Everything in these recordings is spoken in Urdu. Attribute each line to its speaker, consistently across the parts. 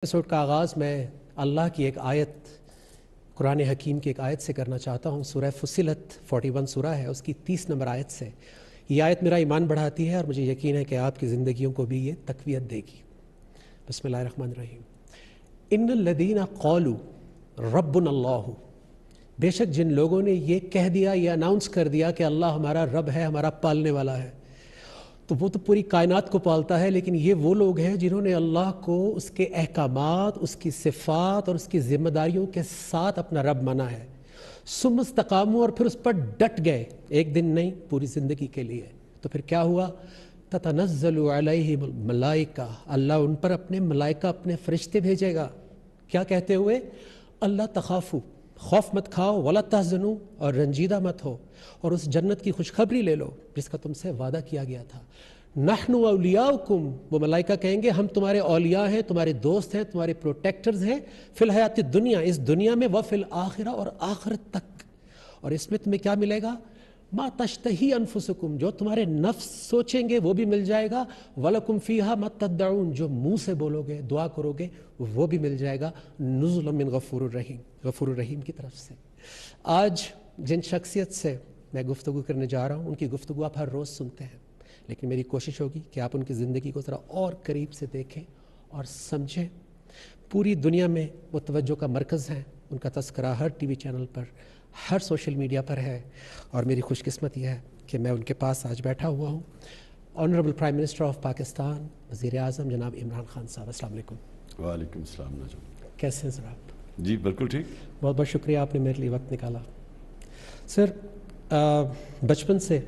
Speaker 1: ایپیسوڈ کا آغاز میں اللہ کی ایک آیت قرآن حکیم کی ایک آیت سے کرنا چاہتا ہوں۔ سورہ فصلت 41 سورہ ہے، اس کی 30 نمبر آیت سے۔ یہ آیت میرا ایمان بڑھاتی ہے اور مجھے یقین ہے کہ آپ کی زندگیوں کو بھی یہ تقویت دے گی۔ بسم اللہ الرحمن الرحیم۔ ان الذین قالوا ربنا اللہ، بے شک جن لوگوں نے یہ کہہ دیا، یہ اناؤنس کر دیا کہ اللہ ہمارا رب ہے، ہمارا پالنے والا ہے، تو وہ تو پوری کائنات کو پالتا ہے، لیکن یہ وہ لوگ ہیں جنہوں نے اللہ کو اس کے احکامات، اس کی صفات اور اس کی ذمہ داریوں کے ساتھ اپنا رب مانا ہے۔ ثم استقاموا، اور پھر اس پر ڈٹ گئے، ایک دن نہیں، پوری زندگی کے لیے۔ تو پھر کیا ہوا؟ تتنزل علیہم الملائکہ، اللہ ان پر اپنے ملائکہ، اپنے فرشتے بھیجے گا۔ کیا کہتے ہوئے؟ اللہ تخافوا، خوف مت کھاؤ، ولا تحزنوا، اور رنجیدہ مت ہو، اور اس جنت کی خوشخبری لے لو جس کا تم سے وعدہ کیا گیا تھا۔ نحن اولیاؤکم، وہ ملائکہ کہیں گے ہم تمہارے اولیاء ہیں، تمہارے دوست ہیں، تمہارے پروٹیکٹرز ہیں، فی الحیات الدنیا، اس دنیا میں، وفی الآخرہ، اور آخرت تک۔ اور اس میں تمہیں کیا ملے گا؟ ما تشتہی انفسکم، جو تمہارے نفس سوچیں گے وہ بھی مل جائے گا، ولکم فیہا ما تدعون، جو منہ سے بولو گے، دعا کرو گے، وہ بھی مل جائے گا، نزلا من غفور الرحیم، غفور الرحیم کی طرف سے۔ آج جن شخصیت سے میں گفتگو کرنے جا رہا ہوں، ان کی گفتگو آپ ہر روز سنتے ہیں، لیکن میری کوشش ہوگی کہ آپ ان کی زندگی کو ذرا اور قریب سے دیکھیں اور سمجھیں۔ پوری دنیا میں وہ توجہ کا مرکز ہیں، ان کا تذکرہ ہر ٹی وی چینل پر، ہر سوشل میڈیا پر ہے، اور میری خوش قسمتی ہے کہ میں ان کے پاس آج بیٹھا ہوا ہوں۔ Honourable prime minister of Pakistan, وزیر اعظم جناب عمران خان صاحب، السلام علیکم۔
Speaker 2: وعلیکم السلام نجم۔
Speaker 1: کیسے ہیں سر آپ؟
Speaker 2: جی بالکل ٹھیک۔
Speaker 1: بہت بہت شکریہ، آپ نے میرے لیے وقت نکالا۔ سر، بچپن سے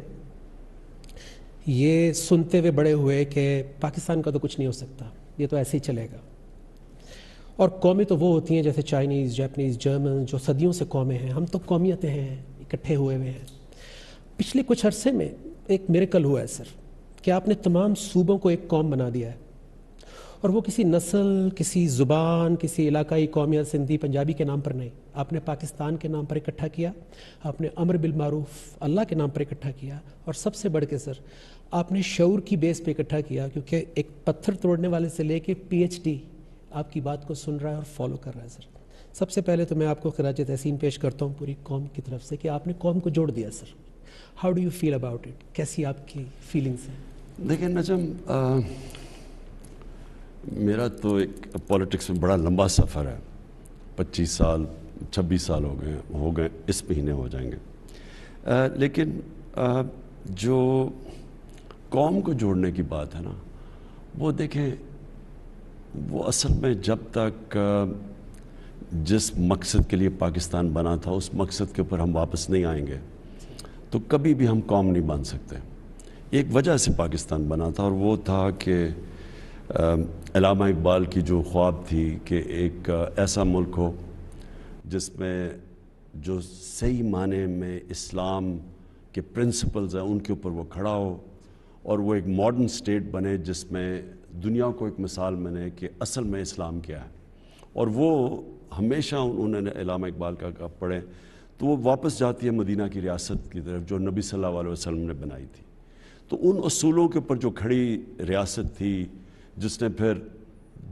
Speaker 1: یہ سنتے ہوئے بڑے ہوئے کہ پاکستان کا تو کچھ نہیں ہو سکتا، یہ تو ایسے ہی چلے گا، اور قومیں تو وہ ہوتی ہیں جیسے چائنیز، جاپنیز، جرمن، جو صدیوں سے قومیں ہیں، ہم تو قومیتیں ہیں، اکٹھے ہوئے ہوئے ہیں۔ پچھلے کچھ عرصے میں ایک میریکل ہوا ہے سر، کہ آپ نے تمام صوبوں کو ایک قوم بنا دیا ہے، اور وہ کسی نسل، کسی زبان، کسی علاقائی قومیت، سندھی، پنجابی کے نام پر نہیں، آپ نے پاکستان کے نام پر اکٹھا کیا، آپ نے امر بالمعروف اللہ کے نام پر اکٹھا کیا، اور سب سے بڑھ کے سر آپ نے شعور کی بیس پہ اکٹھا کیا، کیونکہ ایک پتھر توڑنے والے سے لے کے پی ایچ ڈی آپ کی بات کو سن رہا ہے اور فالو کر رہا ہے۔ سر، سب سے پہلے تو میں آپ کو خراج تحسین پیش کرتا ہوں پوری قوم کی طرف سے کہ آپ نے قوم کو جوڑ دیا۔ Sir, how do you feel about it? کیسی آپ کی فیلنگس ہیں؟
Speaker 2: دیکھیں نجم، میرا تو ایک پولیٹکس میں بڑا لمبا سفر ہے، 25 سال 26 سال ہو گئے، اس مہینے ہو جائیں گے، لیکن جو قوم کو جوڑنے کی بات ہے نا، وہ دیکھیں، وہ اصل میں جب تک جس مقصد کے لیے پاکستان بنا تھا اس مقصد کے اوپر ہم واپس نہیں آئیں گے تو کبھی بھی ہم قوم نہیں بن سکتے۔ ایک وجہ سے پاکستان بنا تھا، اور وہ تھا کہ علامہ اقبال کی جو خواب تھی کہ ایک ایسا ملک ہو جس میں جو صحیح معنی میں اسلام کے پرنسپلز ہیں ان کے اوپر وہ کھڑا ہو، اور وہ ایک ماڈرن سٹیٹ بنے جس میں دنیا کو ایک مثال بنے کہ اصل میں اسلام کیا ہے۔ اور وہ ہمیشہ انہوں نے علامہ اقبال کا پڑھیں تو وہ واپس جاتی ہے مدینہ کی ریاست کی طرف جو نبی صلی اللہ علیہ وسلم نے بنائی تھی۔ تو ان اصولوں کے اوپر جو کھڑی ریاست تھی، جس نے پھر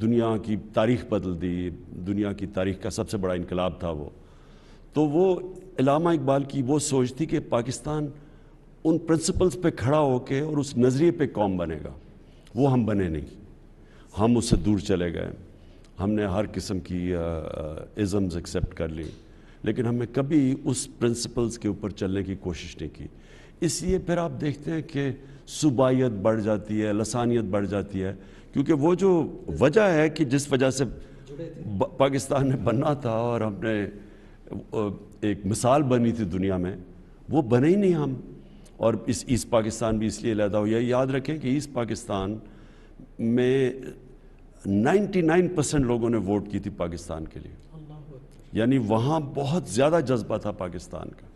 Speaker 2: دنیا کی تاریخ بدل دی، دنیا کی تاریخ کا سب سے بڑا انقلاب تھا وہ، تو وہ علامہ اقبال کی وہ سوچ تھی کہ پاکستان ان پرنسپلز پہ کھڑا ہو کے اور اس نظریے پہ قوم بنے گا۔ وہ ہم بنے نہیں، ہم اس سے دور چلے گئے، ہم نے ہر قسم کی ازمز ایکسیپٹ کر لی، لیکن ہم نے کبھی اس پرنسپلز کے اوپر چلنے کی کوشش نہیں کی۔ اس لیے پھر آپ دیکھتے ہیں کہ صوبائیت بڑھ جاتی ہے، لسانیت بڑھ جاتی ہے، کیونکہ وہ جو وجہ ہے کہ جس وجہ سے پاکستان نے بننا تھا اور ہم نے ایک مثال بنی تھی دنیا میں، وہ بنے ہی نہیں ہم۔ اور اس ایسٹ پاکستان بھی اس لیے علیحدہ ہو، یہ یاد رکھیں کہ ایسٹ پاکستان میں 99% لوگوں نے ووٹ کی تھی پاکستان کے لیے، یعنی وہاں بہت زیادہ جذبہ تھا پاکستان کا۔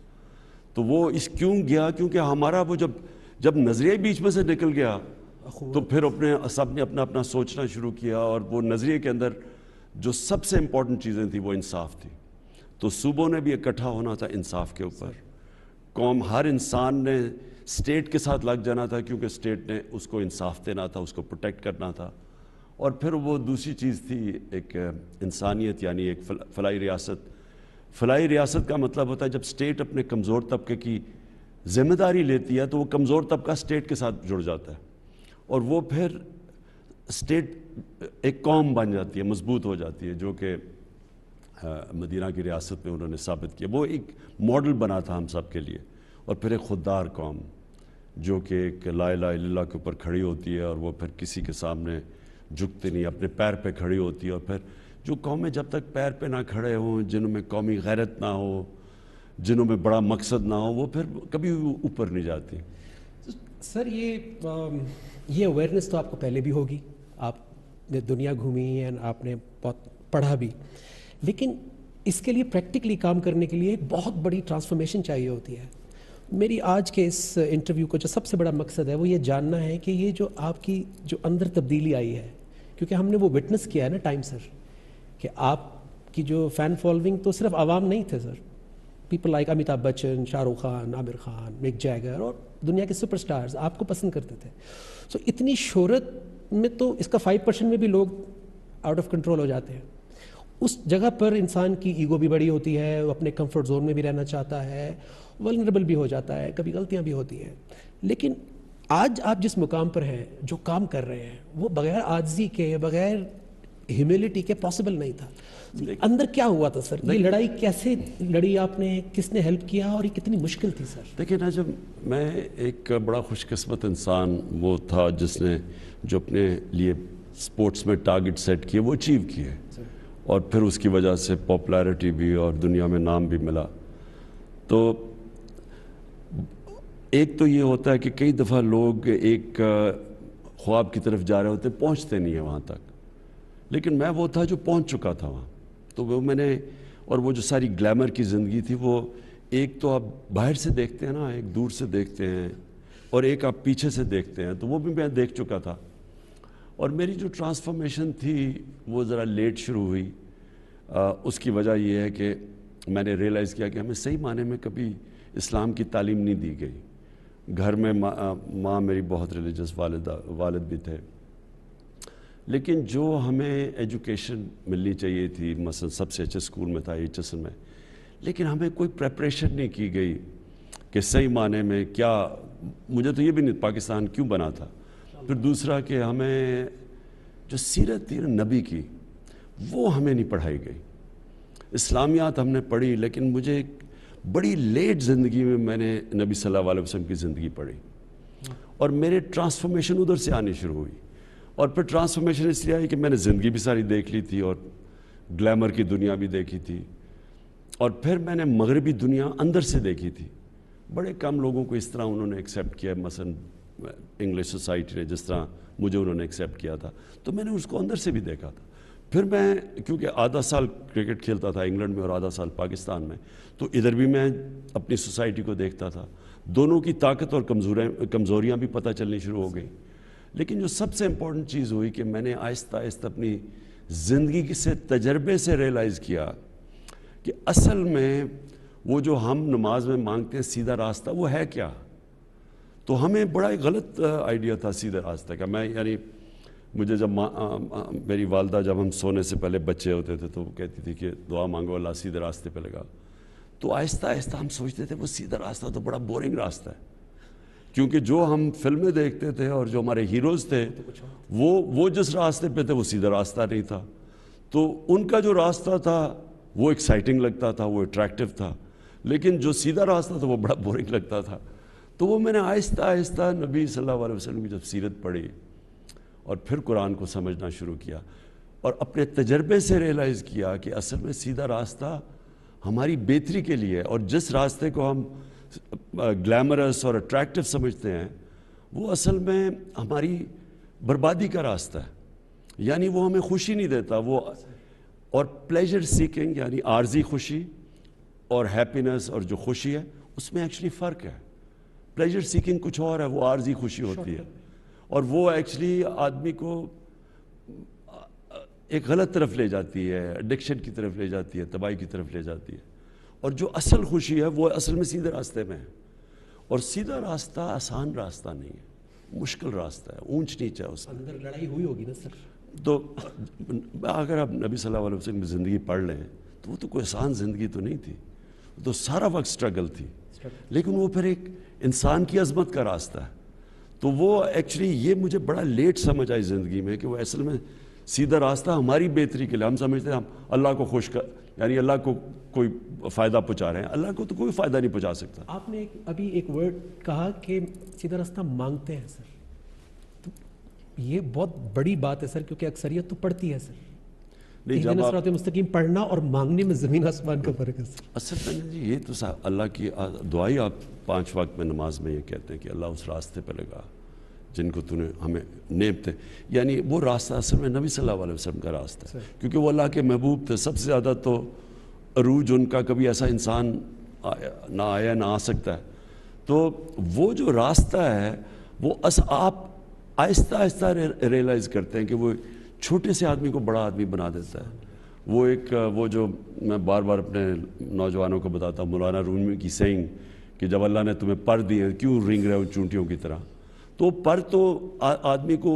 Speaker 2: تو وہ اس کیوں گیا؟ کیونکہ ہمارا وہ جب نظریہ بیچ میں سے نکل گیا تو پھر سب نے اپنا سوچنا شروع کیا، اور وہ نظریے کے اندر جو سب سے امپورٹنٹ چیزیں تھیں وہ انصاف تھی۔ تو صوبوں نے بھی اکٹھا ہونا تھا انصاف کے اوپر، قوم، ہر انسان نے اسٹیٹ کے ساتھ لگ جانا تھا کیونکہ اسٹیٹ نے اس کو انصاف دینا تھا، اس کو پروٹیکٹ کرنا تھا، اور پھر وہ دوسری چیز تھی ایک انسانیت، یعنی ایک فلاحی ریاست. فلاحی ریاست کا مطلب ہوتا ہے جب اسٹیٹ اپنے کمزور طبقے کی ذمہ داری لیتی ہے تو وہ کمزور طبقہ اسٹیٹ کے ساتھ جڑ جاتا ہے، اور وہ پھر اسٹیٹ ایک قوم بن جاتی ہے، مضبوط ہو جاتی ہے، جو کہ مدینہ کی ریاست میں انہوں نے ثابت کیا. وہ ایک ماڈل بنا تھا ہم سب کے لیے. اور پھر ایک خوددار قوم جو کہ ایک لا الہ الا اللہ کے اوپر کھڑی ہوتی ہے، اور وہ پھر کسی کے سامنے جھکتے نہیں، اپنے پیر پہ کھڑی ہوتی ہے. اور پھر جو قومیں جب تک پیر پہ نہ کھڑے ہوں، جنہوں میں قومی غیرت نہ ہو، جنہوں میں بڑا مقصد نہ ہو، وہ پھر کبھی اوپر نہیں جاتی.
Speaker 1: سر یہ اویئرنیس تو آپ کو پہلے بھی ہوگی، آپ نے دنیا گھومی ہے، آپ نے بہت پڑھا بھی، لیکن اس کے لیے پریکٹیکلی کام کرنے کے لیے ایک بہت بڑی ٹرانسفارمیشن چاہیے ہوتی ہے. میری آج کے اس انٹرویو کو جو سب سے بڑا مقصد ہے وہ یہ جاننا ہے کہ یہ جو آپ کی جو اندر تبدیلی آئی ہے، کیونکہ ہم نے وہ وٹنس کیا ہے نا ٹائم سر، کہ آپ کی جو فین فالوئنگ تو صرف عوام نہیں تھے سر، پیپل لائک امیتابھ بچن، شاہ رخ خان، عامر خان، مک جیگر اور دنیا کے سپر سٹارز آپ کو پسند کرتے تھے. سو اتنی شہرت میں تو اس کا 5% میں بھی لوگ آؤٹ آف کنٹرول ہو جاتے ہیں. اس جگہ پر انسان کی ایگو بھی بڑی ہوتی ہے، وہ اپنے کمفرٹ زون میں بھی رہنا چاہتا ہے، ولنریبل بھی ہو جاتا ہے، کبھی غلطیاں بھی ہوتی ہیں. لیکن آج آپ جس مقام پر ہیں، جو کام کر رہے ہیں، وہ بغیر عاجزی کے، بغیر ہیوملٹی کے پاسبل نہیں تھا. اندر کیا ہوا تھا سر؟ یہ لڑائی کیسے لڑی آپ نے؟ کس نے ہیلپ کیا؟ اور یہ کتنی مشکل تھی سر؟
Speaker 2: دیکھیں نا، جب میں ایک بڑا خوش قسمت انسان وہ تھا جس نے جو اپنے لیے سپورٹس میں ٹارگٹ سیٹ کیے وہ اچیو کیے، اور پھر اس کی وجہ سے پاپولیرٹی بھی اور دنیا میں نام بھی ملا. تو ایک تو یہ ہوتا ہے کہ کئی دفعہ لوگ ایک خواب کی طرف جا رہے ہوتے پہنچتے نہیں ہیں وہاں تک، لیکن میں وہ تھا جو پہنچ چکا تھا وہاں. تو وہ میں نے، اور وہ جو ساری گلیمر کی زندگی تھی، وہ ایک تو آپ باہر سے دیکھتے ہیں نا، ایک دور سے دیکھتے ہیں، اور ایک آپ پیچھے سے دیکھتے ہیں، تو وہ بھی میں دیکھ چکا تھا. اور میری جو ٹرانسفارمیشن تھی وہ ذرا لیٹ شروع ہوئی. اس کی وجہ یہ ہے کہ میں نے ریئلائز کیا کہ ہمیں صحیح معنی میں کبھی اسلام کی تعلیم نہیں دی گئی. گھر میں ماں میری بہت ریلیجس والد بھی تھے، لیکن جو ہمیں ایجوکیشن ملنی چاہیے تھی، مثلا سب سے اچھے اسکول میں تھا HSN میں، لیکن ہمیں کوئی پریپریشن نہیں کی گئی کہ صحیح معنی میں کیا. مجھے تو یہ بھی نہیں پاکستان کیوں بنا تھا. پھر دوسرا کہ ہمیں جو سیرت تھی نبی کی وہ ہمیں نہیں پڑھائی گئی. اسلامیات ہم نے پڑھی، لیکن مجھے بڑی لیٹ زندگی میں نے نبی صلی اللہ علیہ وسلم کی زندگی پڑھی، اور میرے ٹرانسفارمیشن ادھر سے آنی شروع ہوئی. اور پھر ٹرانسفارمیشن اس لیے آئی کہ میں نے زندگی بھی ساری دیکھ لی تھی، اور گلیمر کی دنیا بھی دیکھی تھی، اور پھر میں نے مغربی دنیا اندر سے دیکھی تھی. بڑے کم لوگوں کو اس طرح انہوں نے ایکسیپٹ کیا، مثلا انگلش سوسائٹی نے جس طرح مجھے انہوں نے ایکسیپٹ کیا تھا، تو میں نے اس کو اندر سے بھی دیکھا تھا. پھر میں کیونکہ آدھا سال کرکٹ کھیلتا تھا انگلینڈ میں اور آدھا سال پاکستان میں، تو ادھر بھی میں اپنی سوسائٹی کو دیکھتا تھا. دونوں کی طاقت اور کمزوریاں بھی پتہ چلنی شروع ہو گئی. لیکن جو سب سے امپورٹنٹ چیز ہوئی کہ میں نے آہستہ آہستہ اپنی زندگی سے تجربے سے ریئلائز کیا کہ اصل میں وہ جو ہم نماز میں مانگتے ہیں سیدھا راستہ، وہ ہے کیا. تو ہمیں بڑا ایک غلط آئیڈیا تھا سیدھے راستے کا. میں یعنی مجھے جب میری والدہ، جب ہم سونے سے پہلے بچے ہوتے تھے تو وہ کہتی تھی کہ دعا مانگو اللہ سیدھے راستے پہ لگا. تو آہستہ آہستہ ہم سوچتے تھے وہ سیدھا راستہ تو بڑا بورنگ راستہ ہے، کیونکہ جو ہم فلمیں دیکھتے تھے اور جو ہمارے ہیروز تھے وہ جس راستے پہ تھے وہ سیدھا راستہ نہیں تھا. تو ان کا جو راستہ تھا وہ ایکسائٹنگ لگتا تھا، وہ اٹریکٹیو تھا، لیکن جو سیدھا راستہ تھا وہ بڑا بورنگ لگتا تھا. تو وہ میں نے آہستہ آہستہ نبی صلی اللہ علیہ وسلم کی جب سیرت پڑھی اور پھر قرآن کو سمجھنا شروع کیا، اور اپنے تجربے سے ریئلائز کیا کہ اصل میں سیدھا راستہ ہماری بہتری کے لیے، اور جس راستے کو ہم گلیمرس اور اٹریکٹیو سمجھتے ہیں وہ اصل میں ہماری بربادی کا راستہ ہے. یعنی وہ ہمیں خوشی نہیں دیتا. وہ اور پلیجر سیکنگ یعنی عارضی خوشی اور ہیپینس اور جو خوشی ہے اس میں ایکچولی فرق ہے. پلیجر سیکنگ کچھ اور ہے، وہ عارضی خوشی ہوتی ہے، اور وہ ایکچولی آدمی کو ایک غلط طرف لے جاتی ہے، ایڈکشن کی طرف لے جاتی ہے، تباہی کی طرف لے جاتی ہے. اور جو اصل خوشی ہے وہ اصل میں سیدھے راستے میں ہے. اور سیدھا راستہ آسان راستہ نہیں ہے، مشکل راستہ ہے، اونچ نیچ ہے. اس
Speaker 1: اندر لڑائی ہوئی ہوگی نا سر؟
Speaker 2: تو اگر آپ نبی صلی اللہ علیہ وسلم کی زندگی پڑھ لیں تو وہ تو کوئی آسان زندگی تو نہیں تھی، تو سارا وقت سٹرگل تھی، لیکن وہ پھر ایک انسان کی عظمت کا راستہ ہے. تو وہ ایکچولی یہ مجھے بڑا لیٹ سمجھ آئی زندگی میں کہ وہ اصل میں سیدھا راستہ ہماری بہتری کے لیے. ہم سمجھتے ہیں ہم اللہ کو خوش کر، یعنی اللہ کو کوئی فائدہ پہنچا رہے ہیں، اللہ کو تو کوئی فائدہ نہیں پہنچا سکتا.
Speaker 1: آپ نے ابھی ایک ورڈ کہا کہ سیدھا راستہ مانگتے ہیں سر، تو یہ بہت بڑی بات ہے سر، کیونکہ اکثریت تو پڑھتی ہے سر.
Speaker 2: نہیں، جب آپ
Speaker 1: صراط مستقیم پڑھنا اور مانگنے میں زمین آسمان کا فرق ہے سر.
Speaker 2: اصل میں جی یہ تو اللہ کی دعائی، آپ 5 وقت میں نماز میں یہ کہتے ہیں کہ اللہ اس راستے پہ لگا جن کو تو نے ہمیں نیمتے، یعنی وہ راستہ اصل میں نبی صلی اللہ علیہ وسلم کا راستہ ہے، کیونکہ وہ اللہ کے محبوب تھے. سب سے زیادہ تو عروج ان کا کبھی ایسا انسان نہ آیا نہ آ سکتا ہے. تو وہ جو راستہ ہے وہ آپ آہستہ آہستہ ریئلائز کرتے ہیں کہ وہ چھوٹے سے آدمی کو بڑا آدمی بنا دیتا ہے. وہ جو میں بار بار اپنے نوجوانوں کو بتاتا ہوں، مولانا رومی کی سینگ کہ جب اللہ نے تمہیں پر دیے کیوں رینگ رہے ہو چونٹیوں کی طرح. تو پر تو آدمی کو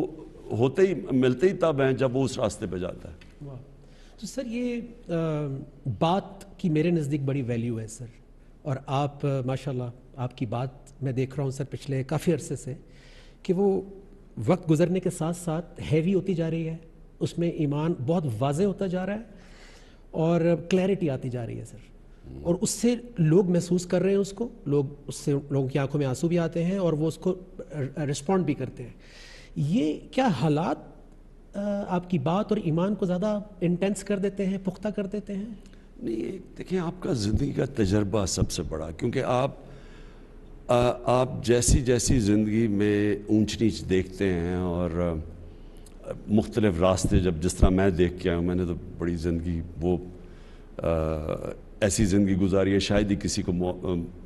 Speaker 2: ہوتے ہی ملتے ہی تب ہیں جب وہ اس راستے پہ جاتا ہے.
Speaker 1: تو سر یہ بات کی میرے نزدیک بڑی ویلیو ہے سر، اور آپ ماشاءاللہ آپ کی بات میں دیکھ رہا ہوں سر پچھلے کافی عرصے سے کہ وہ وقت گزرنے کے ساتھ ساتھ ہیوی ہوتی جا رہی ہے، اس میں ایمان بہت واضح ہوتا جا رہا ہے اور کلیئرٹی آتی جا رہی ہے سر، اور اس سے لوگ محسوس کر رہے ہیں اس کو، اس سے لوگوں کی آنکھوں میں آنسو بھی آتے ہیں اور وہ اس کو رسپونڈ بھی کرتے ہیں. یہ کیا حالات آپ کی بات اور ایمان کو زیادہ انٹینس کر دیتے ہیں، پختہ کر دیتے ہیں؟
Speaker 2: نہیں، دیکھیں آپ کا زندگی کا تجربہ سب سے بڑا، کیونکہ آپ جیسی زندگی میں اونچ نیچ دیکھتے ہیں اور مختلف راستے، جس طرح میں دیکھ کے آیا ہوں، میں نے تو بڑی زندگی وہ ایسی زندگی گزاری ہے شاید ہی کسی کو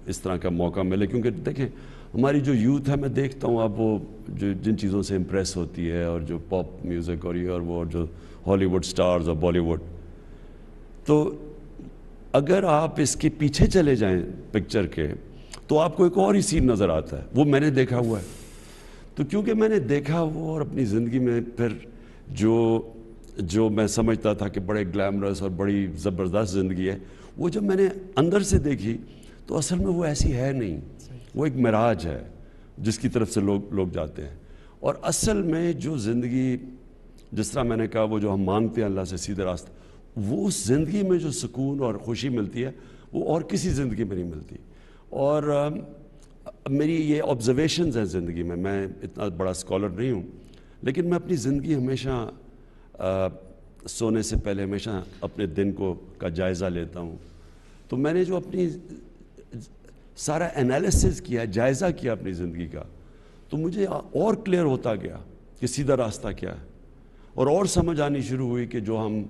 Speaker 2: اس طرح کا موقع ملے. کیونکہ دیکھیں ہماری جو یوتھ ہے، میں دیکھتا ہوں اب وہ جن چیزوں سے امپریس ہوتی ہے، اور جو پاپ میوزک اور یہ اور وہ، اور جو ہالی ووڈ سٹارز اور بالی ووڈ، تو اگر آپ اس کے پیچھے چلے جائیں پکچر کے تو آپ کو ایک اور ہی سین نظر آتا ہے. وہ میں نے دیکھا ہوا ہے. تو کیونکہ میں نے دیکھا وہ، اور اپنی زندگی میں پھر جو میں سمجھتا تھا کہ بڑے گلیمرس اور بڑی زبردست زندگی ہے، وہ جب میں نے اندر سے دیکھی تو اصل میں وہ ایسی ہے نہیں. وہ ایک معراج ہے جس کی طرف سے لوگ جاتے ہیں. اور اصل میں جو زندگی، جس طرح میں نے کہا، وہ جو ہم مانگتے ہیں اللہ سے سیدھے راستہ، وہ اس زندگی میں جو سکون اور خوشی ملتی ہے وہ اور کسی زندگی میں نہیں ملتی. اور میری یہ آبزرویشنز ہیں زندگی میں. میں اتنا بڑا اسکالر نہیں ہوں، لیکن میں اپنی زندگی ہمیشہ سونے سے پہلے ہمیشہ اپنے دن کا جائزہ لیتا ہوں. تو میں نے جو اپنی سارا انالیسس کیا، جائزہ کیا اپنی زندگی کا، تو مجھے اور کلیئر ہوتا گیا کہ سیدھا راستہ کیا ہے، اور سمجھ آنی شروع ہوئی کہ جو ہم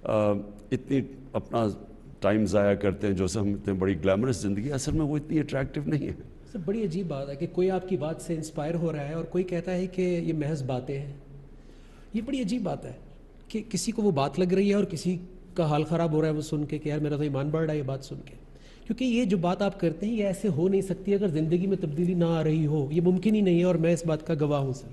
Speaker 2: اتنی اپنا ٹائم ضائع کرتے ہیں، جو سمجھتے ہیں بڑی گلیمرس زندگی، اصل میں وہ اتنی اٹریکٹیو نہیں ہے.
Speaker 1: سر بڑی عجیب بات ہے کہ کوئی آپ کی بات سے انسپائر ہو رہا ہے اور کوئی کہتا ہے کہ یہ محض باتیں ہیں. یہ بڑی عجیب بات ہے کہ کسی کو وہ بات لگ رہی ہے اور کسی کا حال خراب ہو رہا ہے وہ سن کے کہ یار میرا تو ایمان بڑھ رہا ہے یہ بات سن کے. کیونکہ یہ جو بات آپ کرتے ہیں یہ ایسے ہو نہیں سکتی اگر زندگی میں تبدیلی نہ آ رہی ہو. یہ ممکن ہی نہیں ہے، اور میں اس بات کا گواہ ہوں سر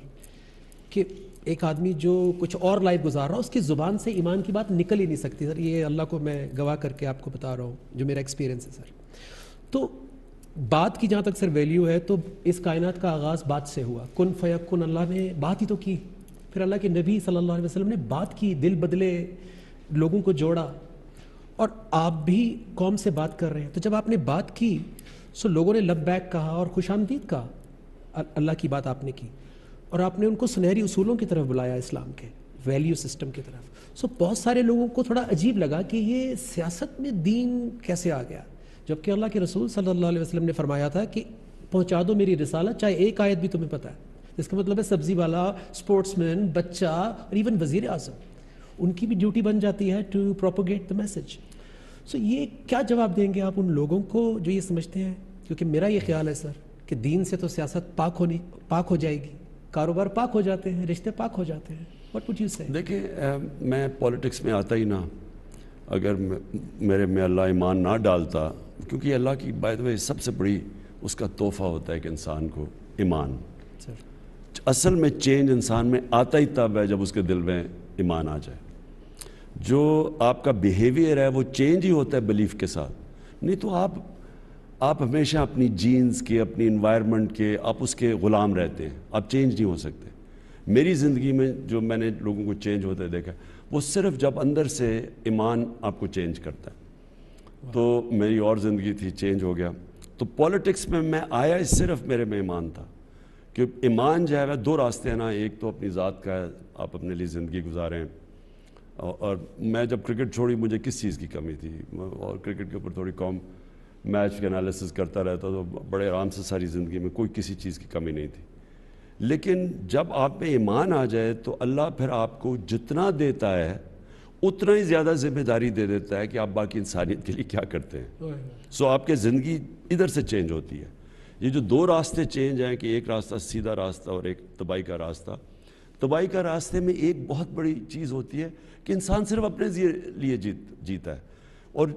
Speaker 1: کہ ایک آدمی جو کچھ اور لائف گزار رہا ہو اس کی زبان سے ایمان کی بات نکل ہی نہیں سکتی سر. یہ اللہ کو میں گواہ کر کے آپ کو بتا رہا ہوں جو میرا ایکسپیرینس ہے سر. تو بات کی جہاں تک سر ویلیو ہے، تو اس کائنات کا آغاز بات سے ہوا. کن فیکن، اللہ نے بات ہی تو کی. پھر اللہ کے نبی صلی اللہ علیہ وسلم نے بات کی، دل بدلے، لوگوں کو جوڑا، اور آپ بھی قوم سے بات کر رہے ہیں. تو جب آپ نے بات کی سو لوگوں نے لبیک کہا اور خوش آمدید کہا. اللہ کی بات آپ نے کی اور آپ نے ان کو سنہری اصولوں کی طرف بلایا، اسلام کے ویلیو سسٹم کی طرف. بہت سارے لوگوں کو تھوڑا عجیب لگا کہ یہ سیاست میں دین کیسے آ گیا، جبکہ اللہ کے رسول صلی اللہ علیہ وسلم نے فرمایا تھا کہ پہنچا دو میری رسالت، چاہے ایک آیت بھی تمہیں پتہ ہے. اس کا مطلب ہے سبزی والا، اسپورٹس مین، بچہ، اور ایون وزیر اعظم، ان کی بھی ڈیوٹی بن جاتی ہے ٹو پروپوگیٹ دا میسج. یہ کیا جواب دیں گے آپ ان لوگوں کو جو یہ سمجھتے ہیں؟ کیونکہ میرا یہ خیال ہے سر کہ دین سے تو سیاست پاک ہو جائے گی، کاروبار پاک ہو جاتے ہیں، رشتے پاک ہو جاتے ہیں. What would you say؟
Speaker 2: دیکھیں میں پولیٹکس میں آتا ہی نہ اگر میرے میں اللہ ایمان نہ ڈالتا، کیونکہ اللہ کی بائی دی وے سب سے بڑی اس کا تحفہ ہوتا ہے کہ انسان کو ایمان. اصل میں چینج انسان میں آتا ہی تب ہے جب اس کے دل میں ایمان آ جائے. جو آپ کا بیہیویئر ہے وہ چینج ہی ہوتا ہے بلیف کے ساتھ. نہیں تو آپ ہمیشہ اپنی جینز کے، اپنی انوائرمنٹ کے، آپ اس کے غلام رہتے ہیں، آپ چینج نہیں ہو سکتے. میری زندگی میں جو میں نے لوگوں کو چینج ہوتے دیکھا وہ صرف جب اندر سے ایمان آپ کو چینج کرتا ہے. تو میری اور زندگی تھی، چینج ہو گیا. تو پولیٹکس میں آیا صرف میرے میں ایمان تھا کہ ایمان جو ہے دو راستے ہیں نا، ایک تو اپنی ذات کا ہے، آپ اپنے لیے زندگی گزاریں. اور میں جب کرکٹ چھوڑی مجھے کس چیز کی کمی تھی، اور کرکٹ کے اوپر تھوڑی میچ کے انالیسس کرتا رہتا تو بڑے آرام سے ساری زندگی میں کوئی کسی چیز کی کمی نہیں تھی. لیکن جب آپ میں ایمان آ جائے تو اللہ پھر آپ کو جتنا دیتا ہے اتنا ہی زیادہ ذمہ داری دے دیتا ہے کہ آپ باقی انسانیت کے لیے کیا کرتے ہیں. سو آپ کی زندگی ادھر سے چینج ہوتی ہے. یہ جو دو راستے چینج ہیں کہ ایک راستہ سیدھا راستہ اور ایک تباہی کا راستہ. تباہی کا راستے میں ایک بہت بڑی چیز ہوتی ہے کہ انسان صرف اپنے لیے جیتا ہے، اور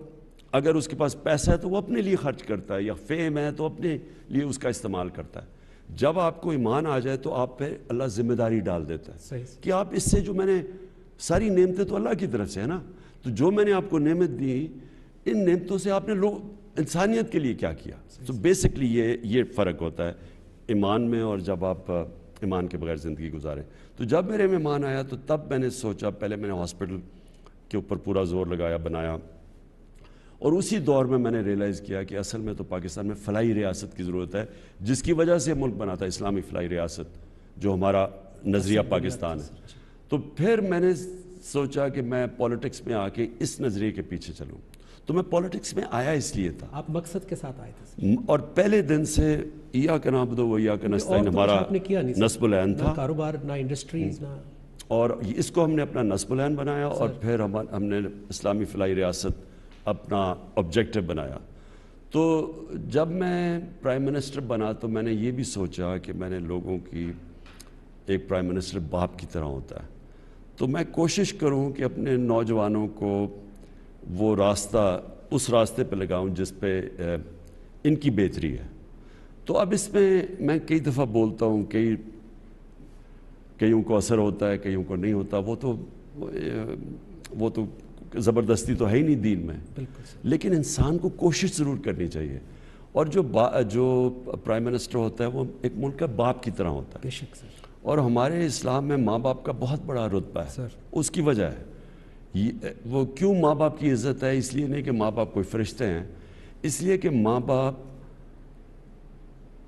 Speaker 2: اگر اس کے پاس پیسہ ہے تو وہ اپنے لیے خرچ کرتا ہے، یا فیم ہے تو اپنے لیے اس کا استعمال کرتا ہے. جب آپ کو ایمان آ جائے تو آپ پہ اللہ ذمہ داری ڈال دیتا ہے کہ آپ اس سے جو میں نے ساری نعمتیں تو اللہ کی طرف سے ہے نا، تو جو میں نے آپ کو نعمت دی ان نعمتوں سے آپ نے انسانیت کے لیے کیا کیا. تو بیسکلی یہ فرق ہوتا ہے ایمان میں اور جب آپ ایمان کے بغیر زندگی گزاریں. تو جب میرے میں ایمان آیا تو تب میں نے سوچا، پہلے میں نے ہاسپٹل کے اوپر پورا زور لگایا، بنایا، اور اسی دور میں میں نے ریئلائز کیا کہ اصل میں تو پاکستان میں فلاحی ریاست کی ضرورت ہے، جس کی وجہ سے ملک بنا تھا اسلامی فلاحی ریاست، جو ہمارا نظریہ پاکستان ہے. تو پھر میں نے سوچا کہ میں پولیٹکس میں آ کے اس نظریے کے پیچھے چلوں. تو میں پولیٹکس میں آیا اس لیے تھا.
Speaker 1: آپ مقصد کے ساتھ آئے تھے
Speaker 2: اور پہلے دن سے ایاک نعبد و ایاک نستعین ہمارا نصب العین تھا.
Speaker 1: کاروبار نہ انڈسٹریز نہ،
Speaker 2: اور اس کو ہم نے اپنا نصب العین بنایا، اور پھر ہم نے اسلامی فلاحی ریاست اپنا آبجیکٹو بنایا. تو جب میں پرائم منسٹر بنا تو میں نے یہ بھی سوچا کہ میں نے لوگوں کی، ایک پرائم منسٹر باپ کی طرح ہوتا ہے، تو میں کوشش کروں کہ اپنے نوجوانوں کو وہ راستہ، اس راستے پہ لگاؤں جس پہ ان کی بہتری ہے. تو اب اس میں کئی دفعہ بولتا ہوں، کئیوں کو اثر ہوتا ہے، کئیوں کو نہیں ہوتا. وہ تو زبردستی تو ہے ہی نہیں دین میں، لیکن انسان کو کوشش ضرور کرنی چاہیے. اور جو پرائم منسٹر ہوتا ہے وہ ایک ملک کا باپ کی طرح ہوتا ہے. اور ہمارے اسلام میں ماں باپ کا بہت بڑا رتبہ ہے. اس کی وجہ ہے وہ کیوں ماں باپ کی عزت ہے، اس لیے نہیں کہ ماں باپ کوئی فرشتے ہیں، اس لیے کہ ماں باپ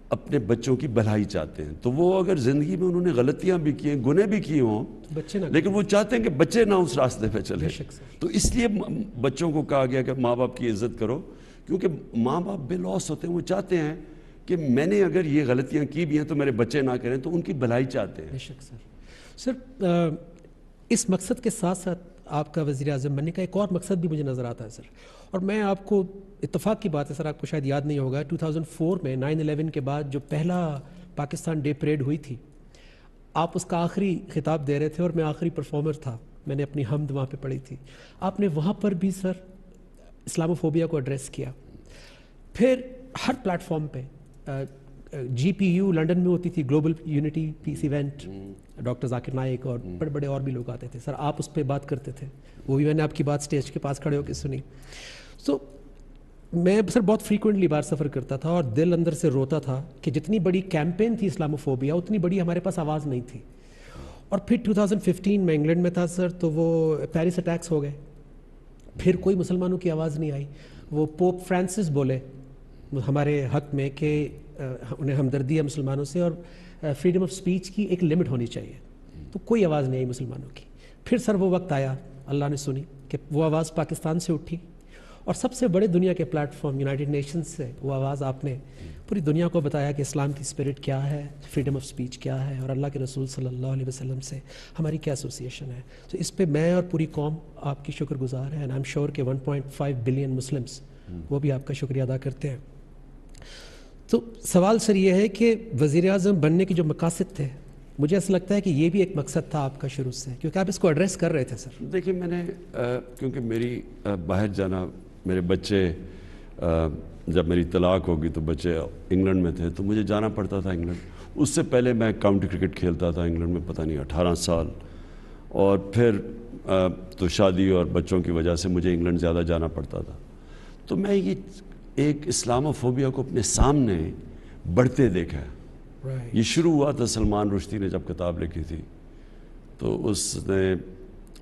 Speaker 2: اپنے بچوں کی بھلائی چاہتے ہیں. تو وہ اگر زندگی میں انہوں نے غلطیاں بھی کی ہیں، گناہ بھی کیے ہوں، لیکن وہ چاہتے ہیں کہ بچے نہ اس راستے پہ چلیں. تو اس لیے بچوں کو کہا گیا کہ ماں باپ کی عزت کرو، کیونکہ ماں باپ بے لوث ہوتے ہیں. وہ چاہتے ہیں کہ میں نے اگر یہ غلطیاں کی بھی ہیں تو میرے بچے نہ کریں، تو ان کی بھلائی چاہتے ہیں.
Speaker 1: سر اس مقصد کے ساتھ ساتھ آپ کا وزیر اعظم بننے کا ایک اور مقصد بھی مجھے نظر آتا ہے سر، اور میں آپ کو، اتفاق کی بات ہے سر، آپ کو شاید یاد نہیں ہوگا، 2004 میں 9/11 کے بعد جو پہلا پاکستان ڈے پریڈ ہوئی تھی، آپ اس کا آخری خطاب دے رہے تھے اور میں آخری پرفارمر تھا. میں نے اپنی حمد وہاں پہ پڑھی تھی. آپ نے وہاں پر بھی سر اسلاموفوبیا کو ایڈریس کیا. پھر ہر پلیٹ فارم پہ GPU لنڈن میں ہوتی تھی، گلوبل یونٹی پیس ایونٹ، ڈاکٹر ذاکر نائک اور بڑے بڑے اور بھی لوگ آتے تھے. سر آپ اس پہ بات کرتے تھے، وہ بھی میں نے آپ کی بات اسٹیج کے پاس کھڑے ہو کے سنی. سو میں سر بہت فریکوینٹلی باہر سفر کرتا تھا اور دل اندر سے روتا تھا کہ جتنی بڑی کیمپین تھی اسلاموفوبیا، اتنی بڑی ہمارے پاس آواز نہیں تھی. اور پھر 2015 میں انگلینڈ میں تھا سر، تو وہ پیرس اٹیکس ہو گئے، پھر کوئی مسلمانوں کی آواز نہیں آئی. وہ پوپ فرانسس بولے ہمارے حق میں کہ انہیں ہمدردی ہے مسلمانوں سے، اور فریڈم آف سپیچ کی ایک لمٹ ہونی چاہیے. تو کوئی آواز نہیں آئی مسلمانوں کی. پھر سر وہ وقت آیا، اللہ نے سنی کہ وہ آواز پاکستان سے اٹھی، اور سب سے بڑے دنیا کے پلیٹ فارم یونائٹڈ نیشنز سے وہ آواز آپ نے پوری دنیا کو بتایا کہ اسلام کی اسپرٹ کیا ہے، فریڈم آف سپیچ کیا ہے، اور اللہ کے رسول صلی اللہ علیہ وسلم سے ہماری کیا ایسوسیشن ہے. تو اس پہ میں اور پوری قوم آپ کی شکر گزار ہے، اینڈ آئی ایم شیور کہ 1.5 بلین مسلمس وہ بھی آپ کا شکریہ ادا کرتے ہیں. تو سوال سر یہ ہے کہ وزیر اعظم بننے کے جو مقاصد تھے، مجھے ایسا لگتا ہے کہ یہ بھی ایک مقصد تھا آپ کا شروع سے، کیونکہ آپ اس کو ایڈریس کر رہے تھے سر.
Speaker 2: دیکھیں میں نے کیونکہ میری باہر جانا، میرے بچے جب میری طلاق ہوگی تو بچے انگلینڈ میں تھے تو مجھے جانا پڑتا تھا انگلینڈ. اس سے پہلے میں کاؤنٹی کرکٹ کھیلتا تھا انگلینڈ میں پتہ نہیں 18 سال، اور پھر تو شادی اور بچوں کی وجہ سے مجھے انگلینڈ زیادہ جانا پڑتا تھا. تو میں یہ ایک اسلاموفوبیا کو اپنے سامنے بڑھتے دیکھا ہے.
Speaker 1: Right.
Speaker 2: یہ شروع ہوا تھا سلمان رشدی نے جب کتاب لکھی تھی، تو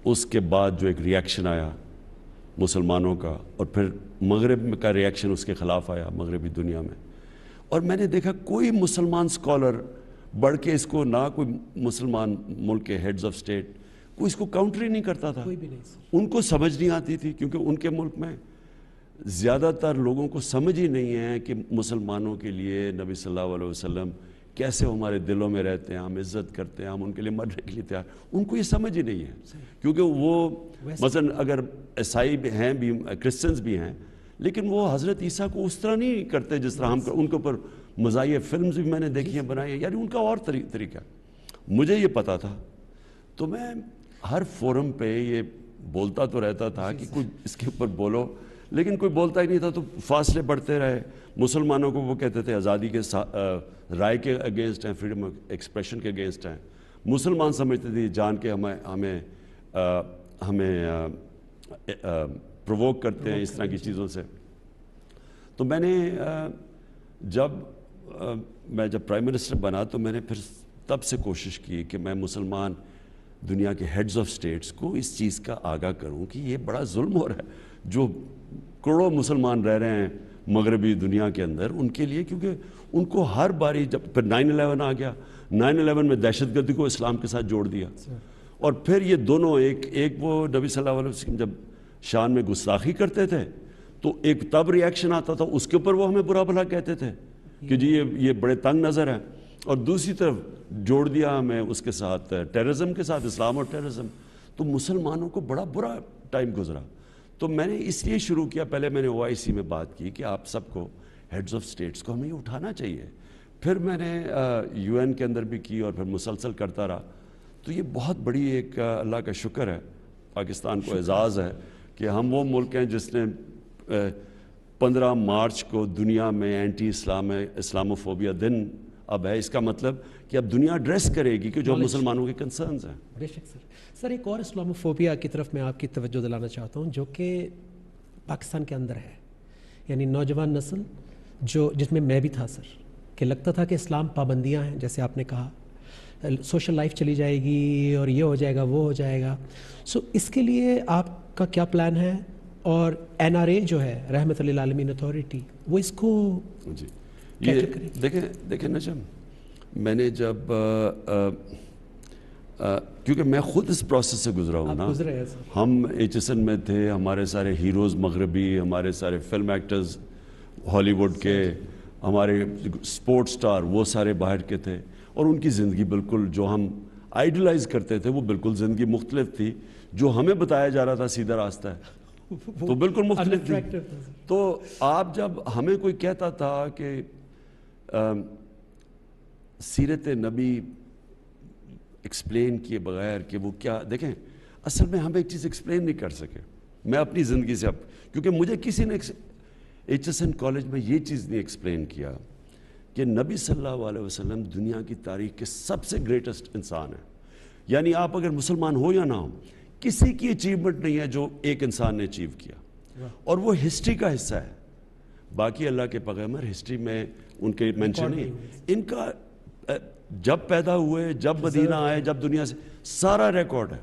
Speaker 2: اس کے بعد جو ایک ریاکشن آیا مسلمانوں کا، اور پھر مغرب کا ریاکشن اس کے خلاف آیا مغربی دنیا میں، اور میں نے دیکھا کوئی مسلمان اسکالر بڑھ کے اس کو، نہ کوئی مسلمان ملک کے ہیڈز آف اسٹیٹ کوئی اس کو کاؤنٹر ہی نہیں کرتا تھا.
Speaker 1: کوئی بھی نہیں سر.
Speaker 2: ان کو سمجھ نہیں آتی تھی، کیونکہ ان کے ملک میں زیادہ تر لوگوں کو سمجھ ہی نہیں ہے کہ مسلمانوں کے لیے نبی صلی اللہ علیہ وسلم کیسے ہمارے دلوں میں رہتے ہیں، ہم عزت کرتے ہیں، ہم ان کے لیے مرنے کے لیے تیار. ان کو یہ سمجھ ہی نہیں ہے، کیونکہ وہ مثلا اگر عیسائی بھی ہیں بھی، کرسچنز بھی ہیں، لیکن وہ حضرت عیسیٰ کو اس طرح نہیں کرتے جس طرح ہم ان کے اوپر مزاحیہ فلمز بھی میں نے دیکھی ہیں بنائی ہیں، یعنی ان کا اور طریقہ. مجھے یہ پتا تھا، تو میں ہر فورم پہ یہ بولتا تو رہتا تھا کہ کوئی اس کے اوپر بولو، لیکن کوئی بولتا ہی نہیں تھا. تو فاصلے بڑھتے رہے. مسلمانوں کو وہ کہتے تھے آزادی کے رائے کے اگینسٹ ہیں، فریڈم آف ایکسپریشن کے اگینسٹ ہیں. مسلمان سمجھتے تھے جان کے ہمیں پرووک کرتے ہیں اس طرح کی چیزوں سے. تو میں نے جب پرائم منسٹر بنا، تو میں نے پھر تب سے کوشش کی کہ میں مسلمان دنیا کے ہیڈز آف سٹیٹس کو اس چیز کا آگاہ کروں کہ یہ بڑا ظلم ہو رہا ہے جو کروڑوں مسلمان رہ رہے ہیں مغربی دنیا کے اندر، ان کے لیے. کیونکہ ان کو ہر باری، جب پھر 9/11 آ گیا، 9/11 میں دہشت گردی کو اسلام کے ساتھ جوڑ دیا، اور پھر یہ دونوں ایک وہ نبی صلی اللہ علیہ وسلم جب شان میں گستاخی کرتے تھے تو ایک تب ریاکشن آتا تھا، اس کے اوپر وہ ہمیں برا بھلا کہتے تھے کہ جی یہ بڑے تنگ نظر ہیں، اور دوسری طرف جوڑ دیا ہمیں اس کے ساتھ ٹیررزم کے ساتھ، اسلام اور ٹیررزم. تو مسلمانوں کو بڑا برا ٹائم گزرا. تو میں نے اس لیے شروع کیا، پہلے میں نے OIC میں بات کی کہ آپ سب کو ہیڈز آف سٹیٹس کو ہمیں یہ اٹھانا چاہیے. پھر میں نے UN کے اندر بھی کی، اور پھر مسلسل کرتا رہا. تو یہ بہت بڑی ایک اللہ کا شکر ہے، پاکستان کو اعزاز ہے کہ ہم وہ ملک ہیں جس نے 15 مارچ کو دنیا میں اینٹی اسلاموفوبیا دن اب ہے. اس کا مطلب کہ اب دنیا ایڈریس کرے گی کہ جو مسلمانوں کے کنسرنز ہیں.
Speaker 1: بے شک سر. سر ایک اور اسلاموفوبیا کی طرف میں آپ کی توجہ دلانا چاہتا ہوں، جو کہ پاکستان کے اندر ہے. یعنی نوجوان نسل جس میں بھی تھا سر، کہ لگتا تھا کہ اسلام پابندیاں ہیں، جیسے آپ نے کہا سوشل لائف چلی جائے گی اور یہ ہو جائے گا وہ ہو جائے گا. سو اس کے لیے آپ کا کیا پلان ہے؟ اور NRA جو ہے رحمت للعالمین اتھارٹی، وہ اس کو
Speaker 2: جی یہ دیکھیں نجم، میں نے جب کیونکہ میں خود اس پروسیس سے گزرا ہوں نا. ہم HSN میں تھے، ہمارے سارے ہیروز مغربی، ہمارے سارے فلم ایکٹرز ہالی ووڈ کے، ہمارے سپورٹ سٹار وہ سارے باہر کے تھے، اور ان کی زندگی بالکل جو ہم آئیڈلائز کرتے تھے وہ بالکل زندگی مختلف تھی. جو ہمیں بتایا جا رہا تھا سیدھا راستہ ہے تو بالکل مختلف تھی. تو آپ جب ہمیں کوئی کہتا تھا کہ سیرت نبی ایکسپلین کیے بغیر کہ وہ کیا، دیکھیں اصل میں ہم ایک چیز ایکسپلین نہیں کر سکے. میں اپنی زندگی سے کیونکہ مجھے کسی نے HSN کالج میں یہ چیز نہیں ایکسپلین کیا کہ نبی صلی اللہ علیہ وسلم دنیا کی تاریخ کے سب سے گریٹسٹ انسان ہیں. یعنی آپ اگر مسلمان ہو یا نہ ہو، کسی کی اچیومنٹ نہیں ہے جو ایک انسان نے اچیو کیا، اور وہ ہسٹری کا حصہ ہے. باقی اللہ کے پیغمبر ہسٹری میں ان کے مینشن نہیں. ان کا جب پیدا ہوئے، جب مدینہ آئے، جب دنیا سے سارا ریکارڈ ہے.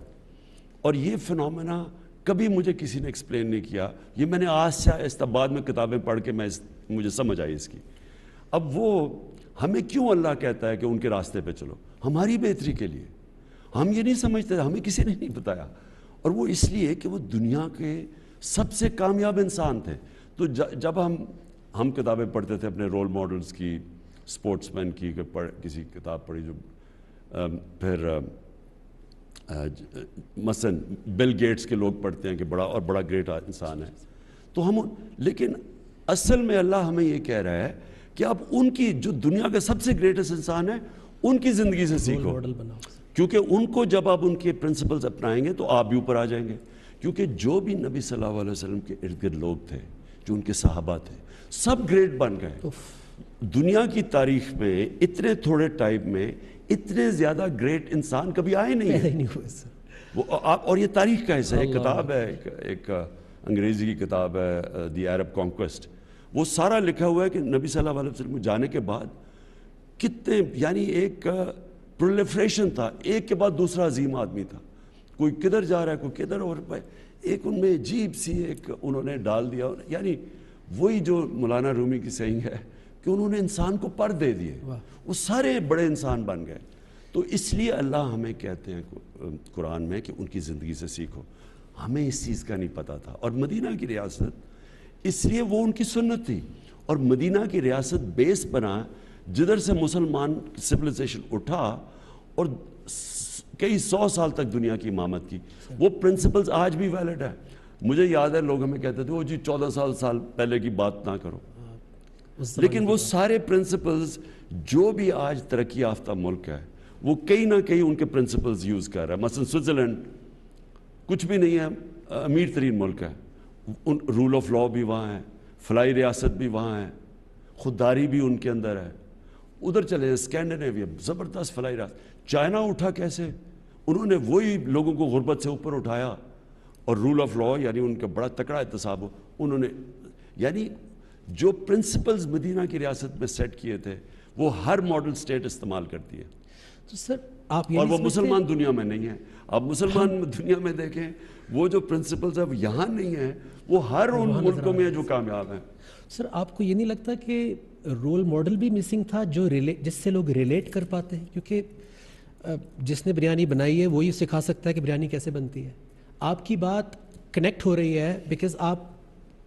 Speaker 2: اور یہ فنومینا کبھی مجھے کسی نے ایکسپلین نہیں کیا. یہ میں نے آج سے آہستہ بعد میں کتابیں پڑھ کے مجھے سمجھ آئی اس کی. اب وہ ہمیں کیوں اللہ کہتا ہے کہ ان کے راستے پہ چلو؟ ہماری بہتری کے لیے. ہم یہ نہیں سمجھتے، ہمیں کسی نے نہیں بتایا. اور وہ اس لیے کہ وہ دنیا کے سب سے کامیاب انسان تھے. تو جب ہم کتابیں پڑھتے تھے اپنے رول ماڈلز کی، سپورٹس مین کی، کسی کتاب پڑھی جو پھر مثلا بل گیٹس کے لوگ پڑھتے ہیں کہ بڑا گریٹ انسان ہے. تو لیکن اصل میں اللہ ہمیں یہ کہہ رہا ہے کہ آپ ان کی جو دنیا کا سب سے گریٹسٹ انسان ہے ان کی زندگی سے سیکھو، کیونکہ ان کو جب آپ ان کے پرنسپلز اپنائیں گے تو آپ بھی اوپر آ جائیں گے. کیونکہ جو بھی نبی صلی اللہ علیہ وسلم کے ارد گرد لوگ تھے، جو ان کے صحابہ تھے، سب گریٹ بن گئے. دنیا کی تاریخ میں اتنے تھوڑے ٹائم میں اتنے زیادہ گریٹ انسان کبھی آئے نہیں
Speaker 1: پیدا
Speaker 2: ہیں.
Speaker 1: ہی نہیں ہوئے سر.
Speaker 2: وہ اور یہ تاریخ کا حصہ ہے. ایک کتاب ہے, ایک انگریزی کی کتاب ہے, دی عرب کانکویسٹ. وہ سارا لکھا ہوا ہے کہ نبی صلی اللہ علیہ وسلم جانے کے بعد کتنے, یعنی ایک پرولیفریشن تھا, ایک کے بعد دوسرا عظیم آدمی تھا. کوئی کدھر جا رہا ہے, کوئی کدھر, اور ایک ان میں عجیب سی ایک انہوں نے ڈال دیا. یعنی وہی جو مولانا رومی کی سینگ ہے کہ انہوں نے انسان کو پر دے دیے, وہ سارے بڑے انسان بن گئے. تو اس لیے اللہ ہمیں کہتے ہیں قرآن میں کہ ان کی زندگی سے سیکھو. ہمیں اس چیز کا نہیں پتہ تھا. اور مدینہ کی ریاست اس لیے وہ ان کی سنت تھی, اور مدینہ کی ریاست بیس بنا جدھر سے مسلمان سویلائزیشن اٹھا اور کئی 100 سال تک دنیا کی امامت کی. وہ پرنسپلز آج بھی ویلڈ ہے. مجھے یاد ہے لوگ ہمیں کہتے تھے وہ جی 14 سال پہلے کی بات نہ کرو, لیکن وہ سارے پرنسپلز جو بھی آج ترقی یافتہ ملک ہے وہ کہیں نہ کہیں ان کے پرنسپلز یوز کر رہا ہے. مثلا سوئٹزرلینڈ کچھ بھی نہیں ہے, امیر ترین ملک ہے, رول آف لا بھی وہاں ہے, فلائی ریاست بھی وہاں ہے, خودداری بھی ان کے اندر ہے. ادھر چلے اسکینڈینیویا, زبردست فلائی ریاست. چائنا اٹھا کیسے؟ انہوں نے وہی لوگوں کو غربت سے اوپر اٹھایا, اور رول آف لا یعنی ان کا بڑا تکڑا احتساب ہو. انہوں نے یعنی جو پرنسپلز مدینہ کی ریاست میں سیٹ کیے تھے وہ ہر ماڈل سٹیٹ استعمال کرتی ہے.
Speaker 1: تو سر آپ
Speaker 2: اور وہ مسلمان دنیا میں نہیں ہیں. آپ مسلمان دنیا میں دیکھیں وہ جو پرنسپلز اب یہاں نہیں ہیں وہ ہر ان ملکوں میں جو کامیاب ہیں.
Speaker 1: سر آپ کو یہ نہیں لگتا کہ رول ماڈل بھی مسنگ تھا جو جس سے لوگ ریلیٹ کر پاتے ہیں؟ کیونکہ جس نے بریانی بنائی ہے وہی سکھا سکتا ہے کہ بریانی کیسے بنتی ہے. آپ کی بات کنیکٹ ہو رہی ہے بیکاز آپ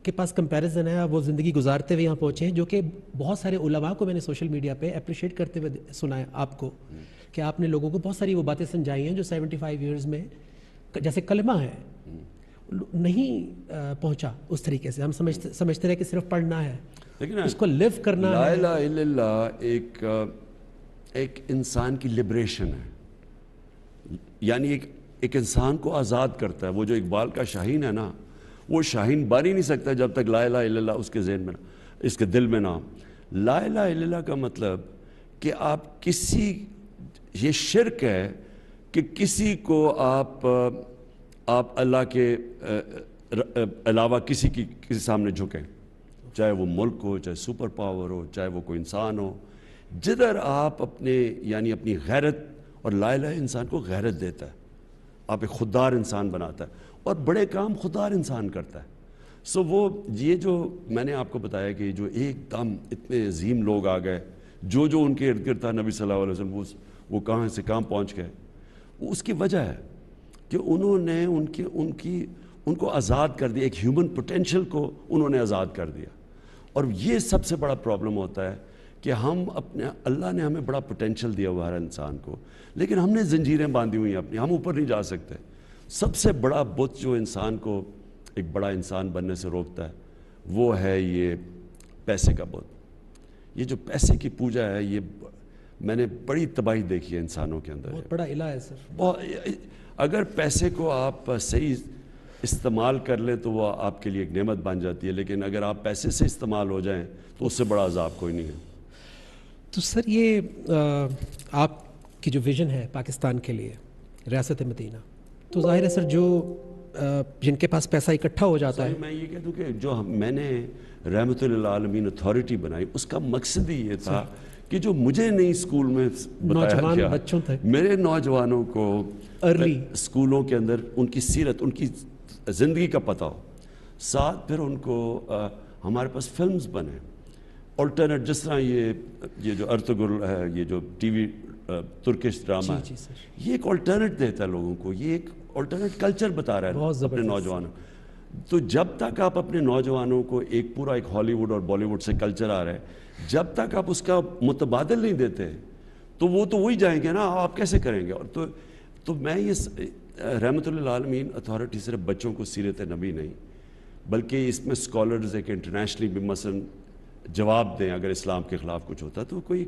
Speaker 1: کے پاس کمپیریزن ہے, آپ وہ زندگی گزارتے ہوئے یہاں پہنچے ہیں, جو کہ بہت سارے علماء کو میں نے سوشل میڈیا پہ اپریشیٹ کرتے ہوئے سنا ہے آپ کو کہ آپ نے لوگوں کو بہت ساری وہ باتیں سمجھائی ہیں جو 75 ایئرز میں جیسے کلمہ ہے نہیں پہنچا اس طریقے سے. ہم سمجھتے رہے کہ صرف پڑھنا ہے,
Speaker 2: لیکن
Speaker 1: اس کو لیو کرنا ہے.
Speaker 2: لا الہ الا اللہ ایک انسان کی لبریشن ہے, یعنی ایک انسان کو آزاد کرتا ہے. وہ جو اقبال کا شاہین ہے نا, وہ شاہین بار ہی نہیں سکتا جب تک لا الہ الا اللہ اس کے ذہن میں اس کے دل میں نہ. لا الہ الا اللہ کا مطلب کہ آپ کسی, یہ شرک ہے کہ کسی کو آپ اللہ کے علاوہ کسی سامنے جھکیں, چاہے وہ ملک ہو, چاہے سپر پاور ہو, چاہے وہ کوئی انسان ہو. جدھر آپ یعنی اپنی غیرت, اور لا الہ انسان کو غیرت دیتا ہے, آپ ایک خوددار انسان بناتا ہے, اور بڑے کام خوددار انسان کرتا ہے. سو وہ یہ جو میں نے آپ کو بتایا کہ جو ایک دم اتنے عظیم لوگ آ گئے, جو ان کے ارد گرد تھا نبی صلی اللہ علیہ وسلم, وہ کہاں سے کہاں پہنچ گئے. اس کی وجہ ہے کہ انہوں نے ان کو آزاد کر دیا, ایک ہیومن پوٹینشل کو انہوں نے آزاد کر دیا. اور یہ سب سے بڑا پرابلم ہوتا ہے کہ اللہ نے ہمیں بڑا پوٹینشل دیا ہوا ہر انسان کو, لیکن ہم نے زنجیریں باندھی ہوئی ہیں اپنی, ہم اوپر نہیں جا سکتے. سب سے بڑا بت جو انسان کو ایک بڑا انسان بننے سے روکتا ہے وہ ہے یہ پیسے کا بت. یہ جو پیسے کی پوجا ہے, یہ میں نے بڑی تباہی دیکھی ہے انسانوں کے اندر.
Speaker 1: بہت بڑا الہ ہے سر.
Speaker 2: اگر پیسے کو آپ صحیح استعمال کر لیں تو وہ آپ کے لیے ایک نعمت بن جاتی ہے, لیکن اگر آپ پیسے سے استعمال ہو جائیں تو اس سے بڑا عذاب کوئی نہیں ہے.
Speaker 1: تو سر یہ آپ کی جو ویژن ہے پاکستان کے لیے, ریاست مدینہ, تو ظاہر ہے سر جو جن کے پاس پیسہ اکٹھا ہو جاتا ہے,
Speaker 2: میں یہ کہہ دوں کہ جو میں نے رحمت للعالمین اتھارٹی بنائی, اس کا مقصد ہی یہ تھا کہ جو مجھے نہیں اسکول میں بتایا گیا,
Speaker 1: بچوں تک
Speaker 2: میرے نوجوانوں کو
Speaker 1: ارلی
Speaker 2: اسکولوں کے اندر ان کی سیرت, ان کی زندگی کا پتہ ہو. ساتھ پھر ان کو ہمارے پاس فلمز بنے الٹرنیٹ, جس طرح یہ جو ارطغرل ہے, یہ جو ٹی وی ترکش ڈرامہ ہے, یہ ایک الٹرنیٹ دیتا ہے لوگوں کو, یہ ایک الٹرنیٹ کلچر بتا رہا ہے اپنے نوجوانوں. تو جب تک آپ اپنے نوجوانوں کو ایک پورا ایک ہالی ووڈ اور بالی ووڈ سے کلچر آ رہا ہے, جب تک آپ اس کا متبادل نہیں دیتے تو وہ تو وہی جائیں گے نا, آپ کیسے کریں گے. اور تو میں یہ رحمت للعالمین اتھارٹی صرف بچوں کو سیرت نبی نہیں, بلکہ اس میں اسکالرز ایک انٹرنیشنلی بھی مثلا جواب دیں اگر اسلام کے خلاف کچھ ہوتا تو کوئی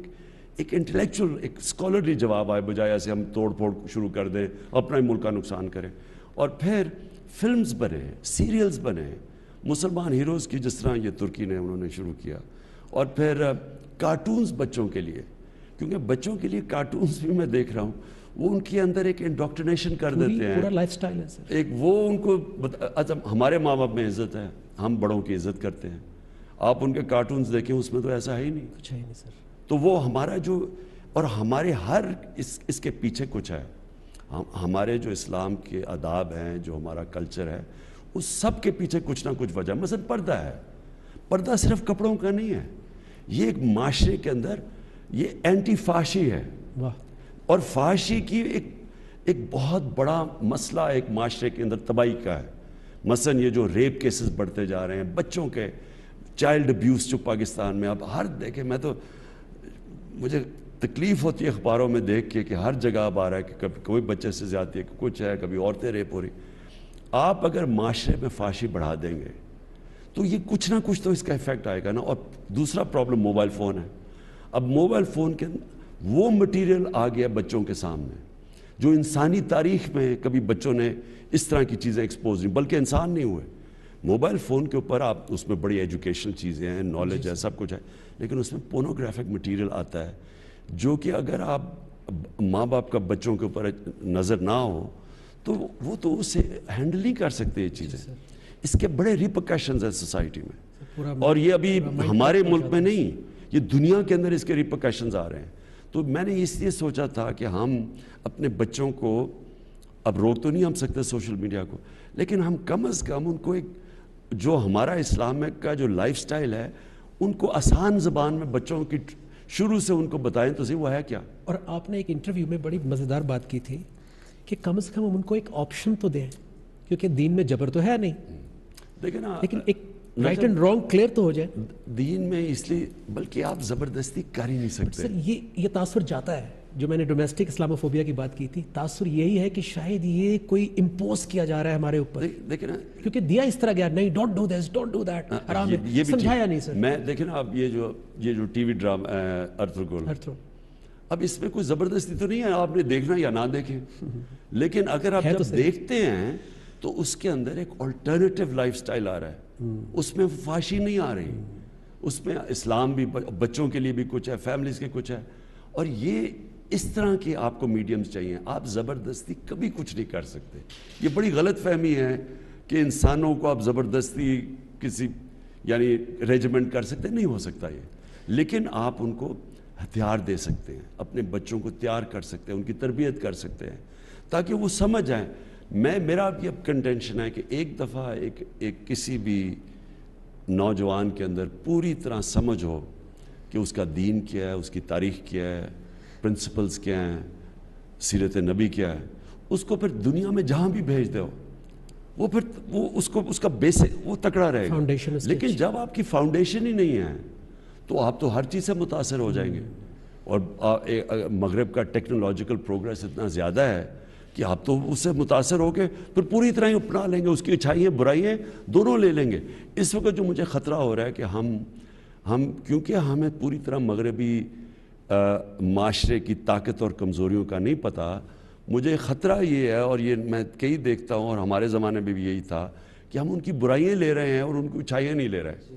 Speaker 2: ایک انٹلیکچوئل ایک اسکالرلی جواب آئے, بجائے ایسے ہم توڑ پھوڑ شروع کر دیں, اپنا ہی ملک کا نقصان کریں. اور پھر فلمز بنے, سیریلز بنے مسلمان ہیروز کی, جس طرح یہ ترکی نے انہوں نے شروع کیا, اور پھر کارٹونز بچوں کے لیے، کیونکہ بچوں کے لیے کارٹونز بھی میں دیکھ رہا ہوں، وہ ان کے اندر ایک انڈوکٹرینیشن کر دیتے ہیں،
Speaker 1: پورا لائف سٹائل ہے سر.
Speaker 2: ایک وہ ان کو اچھا ہمارے ماں باپ میں عزت ہے، ہم بڑوں کی عزت کرتے ہیں، آپ ان کے کارٹونز دیکھیں اس میں تو ایسا ہے ہی نہیں.
Speaker 1: کچھ ہے ہی نہیں سر.
Speaker 2: تو وہ ہمارا جو، اور ہمارے ہر اس کے پیچھے کچھ ہے. ہمارے جو اسلام کے آداب ہیں، جو ہمارا کلچر ہے، اس سب کے پیچھے کچھ نہ کچھ وجہ. مثلا پردہ ہے، پردہ صرف کپڑوں کا نہیں ہے، یہ ایک معاشرے کے اندر یہ اینٹی فحاشی ہے.
Speaker 1: واہ.
Speaker 2: اور فحاشی کی ایک بہت بڑا مسئلہ ایک معاشرے کے اندر تباہی کا ہے. مثلا یہ جو ریپ کیسز بڑھتے جا رہے ہیں، بچوں کے چائلڈ ابیوز جو پاکستان میں اب ہر دیکھیں، میں تو مجھے تکلیف ہوتی ہے اخباروں میں دیکھ کے کہ ہر جگہ اب آ رہا ہے کہ کبھی کوئی بچے سے زیادتی ہے، کچھ ہے، کبھی عورتیں ریپ ہو رہی. آپ اگر معاشرے میں فحاشی بڑھا دیں گے تو یہ کچھ نہ کچھ تو اس کا ایفیکٹ آئے گا نا. اور دوسرا پرابلم موبائل فون ہے. اب موبائل فون کے وہ مٹیریل آ گیا بچوں کے سامنے جو انسانی تاریخ میں کبھی بچوں نے اس طرح کی چیزیں ایکسپوز نہیں، بلکہ انسان نہیں ہوئے. موبائل فون کے اوپر آپ اس میں بڑی ایجوکیشنل چیزیں ہیں، نالج ہے، سب کچھ ہے، لیکن اس میں پورنوگرافک مٹیریل آتا ہے جو کہ اگر آپ ماں باپ کا بچوں کے اوپر نظر نہ ہو تو وہ تو اسے ہینڈل نہیں کر سکتے یہ چیزیں. اس کے بڑے ریپرکشنز ہیں سوسائٹی میں، اور یہ ابھی ہمارے ملک میں نہیں، یہ دنیا کے اندر اس کے ریپرکشنز آ رہے ہیں. تو میں نے اس لیے سوچا تھا کہ ہم اپنے بچوں کو اب روک تو نہیں ہم سکتے سوشل میڈیا کو، لیکن ہم کم از کم ان کو ایک جو ہمارا اسلام کا جو لائف سٹائل ہے ان کو آسان زبان میں بچوں کی شروع سے ان کو بتائیں تو صحیح وہ ہے کیا.
Speaker 1: اور آپ نے ایک انٹرویو میں بڑی مزیدار بات کی تھی کہ کم از کم ہم ان کو ایک آپشن تو دیں، کیونکہ دین میں جبر تو ہے نہیں،
Speaker 2: دیکھیں نا،
Speaker 1: لیکن ایک رائٹ اینڈ رانگ کلیئر تو ہو جائے.
Speaker 2: دین میں اس لیے بلکہ آپ زبردستی کر ہی نہیں سکتے.
Speaker 1: سر یہ تاثر جاتا ہے، جو میں نے ڈومیسٹک اسلاموفوبیا کی بات کی تھی، تاثر یہی ہے کہ شاید یہ کوئی امپوز کیا جا رہا ہے ہمارے اوپر،
Speaker 2: دیکھیں نا،
Speaker 1: کیونکہ دیا اس طرح گیا، نہیں don't do this, don't do that, حرام ہے،
Speaker 2: یہ بھی
Speaker 1: سمجھایا نہیں سر.
Speaker 2: میں دیکھیں نا، اب یہ جو ٹی وی ڈرامہ ارطغرل، اب اس میں کوئی زبردستی تو نہیں ہے، آپ نے دیکھنا یا نہ دیکھیں، لیکن اگر آپ جب دیکھتے ہیں تو اس کے اندر ایک آلٹرنیٹیو لائف سٹائل آ رہا ہے، اس میں فحاشی نہیں آ رہی، اس میں اسلام بھی، بچوں کے لیے بھی کچھ ہے، فیملیز کے کچھ ہے. اور یہ اس طرح کے آپ کو میڈیمز چاہیے، آپ زبردستی کبھی کچھ نہیں کر سکتے. یہ بڑی غلط فہمی ہے کہ انسانوں کو آپ زبردستی کسی یعنی ریجمنٹ کر سکتے، نہیں ہو سکتا یہ. لیکن آپ ان کو ہتھیار دے سکتے ہیں، اپنے بچوں کو تیار کر سکتے ہیں، ان کی تربیت کر سکتے ہیں تاکہ وہ سمجھ آئیں. میرا اب یہ کنٹینشن ہے کہ ایک دفعہ ایک کسی بھی نوجوان کے اندر پوری طرح سمجھ ہو کہ اس کا دین کیا ہے، اس کی تاریخ کیا ہے، پرنسپلز کیا ہیں، سیرت نبی کیا ہے، اس کو پھر دنیا میں جہاں بھی بھیج دو، وہ پھر اس کا بیسک وہ تکڑا رہے گا. لیکن جب آپ کی فاؤنڈیشن ہی نہیں ہے تو آپ تو ہر چیز سے متاثر ہو جائیں گے. اور مغرب کا ٹیکنالوجیکل پروگریس اتنا زیادہ ہے کہ آپ تو اس سے متاثر ہو کے پھر پوری طرح ہی اپنا لیں گے، اس کی اچھائیاں برائیاں دونوں لے لیں گے. اس وقت جو مجھے خطرہ ہو رہا ہے کہ ہم کیونکہ ہمیں پوری طرح مغربی معاشرے کی طاقت اور کمزوریوں کا نہیں پتہ، مجھے خطرہ یہ ہے، اور یہ میں کئی دیکھتا ہوں اور ہمارے زمانے میں بھی یہی تھا کہ ہم ان کی برائیاں لے رہے ہیں اور ان کی اچھائیاں نہیں لے رہے.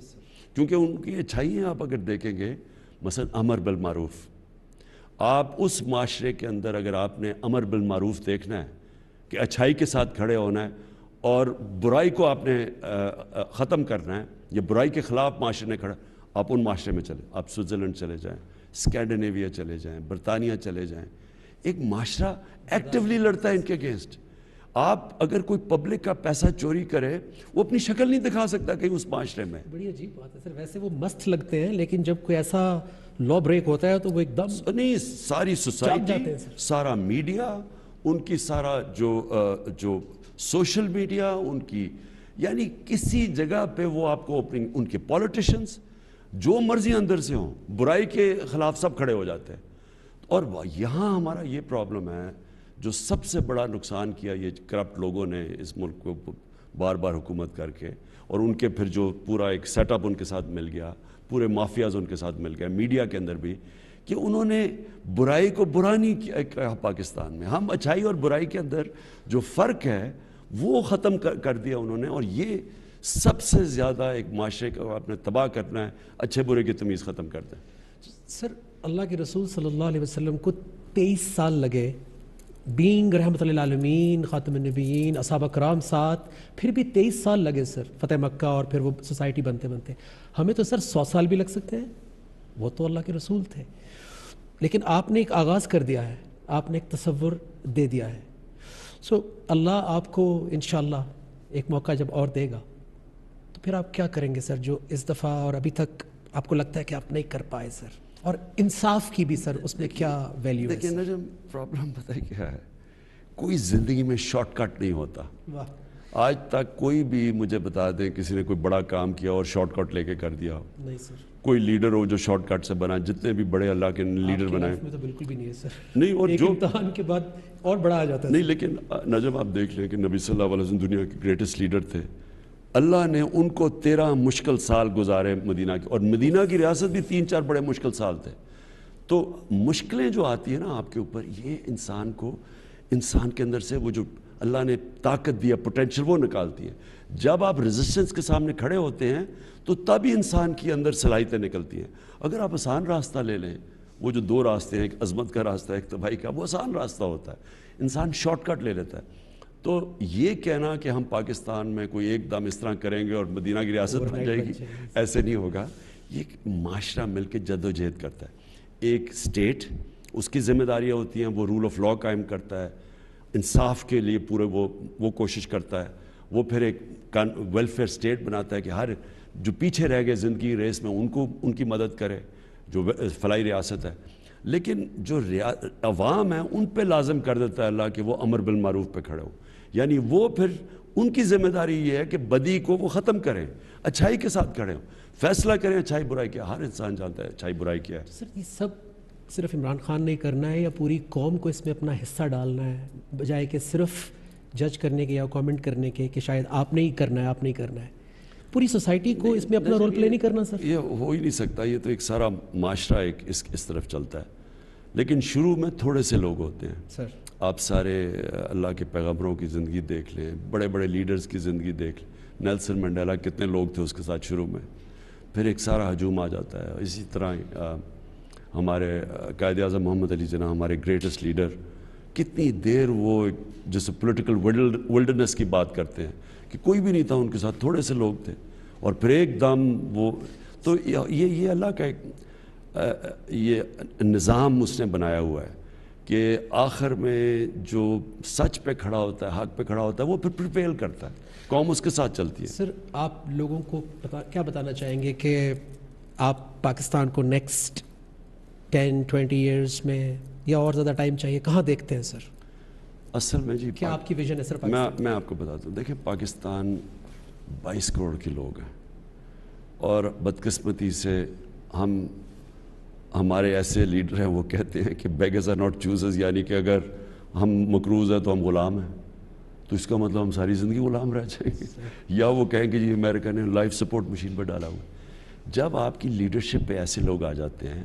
Speaker 2: کیونکہ ان کی اچھائیاں آپ اگر دیکھیں گے، مثلا امر بالمعروف، آپ اس معاشرے کے اندر اگر آپ نے امر بالمعروف دیکھنا ہے کہ اچھائی کے ساتھ کھڑے ہونا ہے اور برائی کو آپ نے ختم کرنا ہے، یا برائی کے خلاف معاشرے نے کھڑا، آپ ان معاشرے میں چلیں. آپ سوئٹزرلینڈ چلے جائیں، اسکینڈینیویا چلے جائیں، برطانیہ چلے جائیں، ایک معاشرہ ایکٹیولی لڑتا ہے ان کے اگینسٹ. آپ اگر کوئی پبلک کا پیسہ چوری کرے، وہ اپنی شکل نہیں دکھا سکتا کہیں اس معاشرے میں.
Speaker 1: بڑی عجیب بات ہے سر، ویسے وہ مست لگتے ہیں لیکن جب کوئی ایسا لا بریک ہوتا ہے تو وہ ایک دم
Speaker 2: نہیں، ساری سوسائٹی، سارا میڈیا، ان کی سارا جو سوشل میڈیا ان کی، یعنی کسی جگہ پہ وہ آپ کو ان کے پولیٹیشنز جو مرضی اندر سے ہوں، برائی کے خلاف سب کھڑے ہو جاتے ہیں. اور یہاں ہمارا یہ پرابلم ہے، جو سب سے بڑا نقصان کیا یہ کرپٹ لوگوں نے اس ملک کو بار بار حکومت کر کے، اور ان کے پھر جو پورا ایک سیٹ اپ ان کے ساتھ مل گیا، پورے مافیاز ان کے ساتھ مل گیا، میڈیا کے اندر بھی، کہ انہوں نے برائی کو برا نہیں کیا. پاکستان میں ہم اچھائی اور برائی کے اندر جو فرق ہے وہ ختم کر دیا انہوں نے. اور یہ سب سے زیادہ ایک معاشرے کو آپ نے تباہ کرنا ہے، اچھے برے کی تمیز ختم کر دیں.
Speaker 1: سر اللہ کے رسول صلی اللہ علیہ وسلم کو 23 سال لگے بینگ رحمۃ للعالمین خاتم النبیین اصحاب کرام ساتھ، پھر بھی 23 سال لگے سر فتح مکہ اور پھر وہ سوسائٹی بنتے بنتے. ہمیں تو سر 100 سال بھی لگ سکتے ہیں، وہ تو اللہ کے رسول تھے. لیکن آپ نے ایک آغاز کر دیا ہے، آپ نے ایک تصور دے دیا ہے. سو اللہ آپ کو انشاءاللہ ایک موقع جب اور دے گا تو پھر آپ کیا کریں گے سر، جو اس دفعہ اور ابھی تک آپ کو لگتا ہے کہ آپ نہیں کر پائے سر؟ اور انصاف کی بھی سر اس میں کیا ویلیو ہے؟
Speaker 2: دیکھیں نجم، پرابلم پتہ ہے کیا ہے، کوئی زندگی میں شارٹ کٹ نہیں ہوتا.
Speaker 1: واہ،
Speaker 2: آج تک کوئی بھی مجھے بتا دیں کسی نے کوئی بڑا کام کیا اور شارٹ کٹ لے کے کر دیا ہو؟
Speaker 1: نہیں سر.
Speaker 2: کوئی لیڈر ہو جو شارٹ کٹ سے بنا، جتنے بھی بڑے اللہ کے لیڈر بنائے
Speaker 1: میں تو بالکل بھی نہیں ہے سر.
Speaker 2: نہیں. اور
Speaker 1: ایک
Speaker 2: جو
Speaker 1: امتحان کے بعد اور بڑا آ جاتا ہے.
Speaker 2: نہیں، لیکن نجم آپ دیکھ لیں کہ نبی صلی اللہ علیہ وسلم دنیا کے گریٹسٹ لیڈر تھے. اللہ نے ان کو 13 مشکل سال گزارے مدینہ کے، اور مدینہ کی ریاست بھی 3-4 بڑے مشکل سال تھے. تو مشکلیں جو آتی ہیں نا آپ کے اوپر، یہ انسان کے اندر سے وہ جو اللہ نے طاقت دیا، پوٹینشیل، وہ نکالتی ہے. جب آپ ریزسٹنس کے سامنے کھڑے ہوتے ہیں تو تب ہی انسان کی اندر صلاحیتیں نکلتی ہیں. اگر آپ آسان راستہ لے لیں، وہ جو 2 راستے ہیں، ایک عظمت کا راستہ ہے، ایک تباہی کا، وہ آسان راستہ ہوتا ہے، انسان شارٹ کٹ لے لیتا ہے. تو یہ کہنا کہ ہم پاکستان میں کوئی ایک دم اس طرح کریں گے اور مدینہ کی ریاست بن جائے گی، ایسے نہیں ہوگا. یہ ایک معاشرہ مل کے جد و جہد کرتا ہے. ایک اسٹیٹ، اس کی ذمہ داریاں ہوتی ہیں، وہ رول آف لا قائم کرتا ہے، انصاف کے لیے پورے وہ کوشش کرتا ہے. وہ پھر ایک ویلفیئر اسٹیٹ بناتا ہے کہ ہر جو پیچھے رہ گئے زندگی ریس میں ان کی مدد کرے، جو فلاحی ریاست ہے. لیکن جو عوام ہیں ان پہ لازم کر دیتا ہے اللہ کہ وہ امر بالمعروف پہ کھڑے ہوں. یعنی وہ پھر ان کی ذمہ داری یہ ہے کہ بدی کو وہ ختم کریں، اچھائی کے ساتھ کھڑے ہوں، فیصلہ کریں اچھائی برائی کیا. ہر انسان جانتا ہے اچھائی برائی کیا ہے.
Speaker 1: سر یہ سب صرف عمران خان نے کرنا ہے یا پوری قوم کو اس میں اپنا حصہ ڈالنا ہے، بجائے کہ صرف جج کرنے کے یا کامنٹ کرنے کے کہ شاید آپ نے ہی کرنا ہے، آپ نہیں کرنا ہے؟ پوری سوسائٹی کو اس میں اپنا رول پلے نہیں کرنا سر؟
Speaker 2: یہ ہو ہی نہیں سکتا. یہ تو ایک سارا معاشرہ ایک اس طرف چلتا ہے. لیکن شروع میں تھوڑے سے لوگ ہوتے ہیں
Speaker 1: سر.
Speaker 2: آپ سارے اللہ کے پیغمبروں کی زندگی دیکھ لیں، بڑے بڑے لیڈرز کی زندگی دیکھ لیں. نیلسن منڈیلا کتنے لوگ تھے اس کے ساتھ شروع میں، پھر ایک سارا ہجوم آ جاتا ہے. اسی طرح ہمارے قائد اعظم محمد علی جناح، ہمارے گریٹسٹ لیڈر، کتنی دیر وہ جیسے پولیٹیکل ولڈرنس کی بات کرتے ہیں کہ کوئی بھی نہیں تھا ان کے ساتھ، تھوڑے سے لوگ تھے، اور پھر ایک دم وہ. تو یہ اللہ کا ایک یہ نظام اس نے بنایا ہوا ہے کہ آخر میں جو سچ پہ کھڑا ہوتا ہے، حق پہ کھڑا ہوتا ہے، وہ پھر پریویل کرتا ہے، قوم اس کے ساتھ چلتی ہے.
Speaker 1: سر آپ لوگوں کو کیا بتانا چاہیں گے کہ آپ پاکستان کو نیکسٹ 10-20 ایئرز میں یا اور زیادہ ٹائم چاہیے، کہاں دیکھتے ہیں سر؟
Speaker 2: اصل میں جی
Speaker 1: کیا آپ کی ویژن ہے سر پاکستان؟
Speaker 2: میں آپ کو بتاتا ہوں. دیکھیں پاکستان 22 کروڑ کے لوگ ہیں، اور بدقسمتی سے ہمارے ایسے لیڈر ہیں وہ کہتے ہیں کہ بیگرز آر ناٹ چوزرز، یعنی کہ اگر ہم مقروض ہیں تو ہم غلام ہیں. تو اس کا مطلب ہم ساری زندگی غلام رہ جائیں گے. یا وہ کہیں کہ جی امریکہ نے لائف سپورٹ مشین پر ڈالا ہوا. جب آپ کی لیڈرشپ پہ ایسے لوگ آ جاتے ہیں،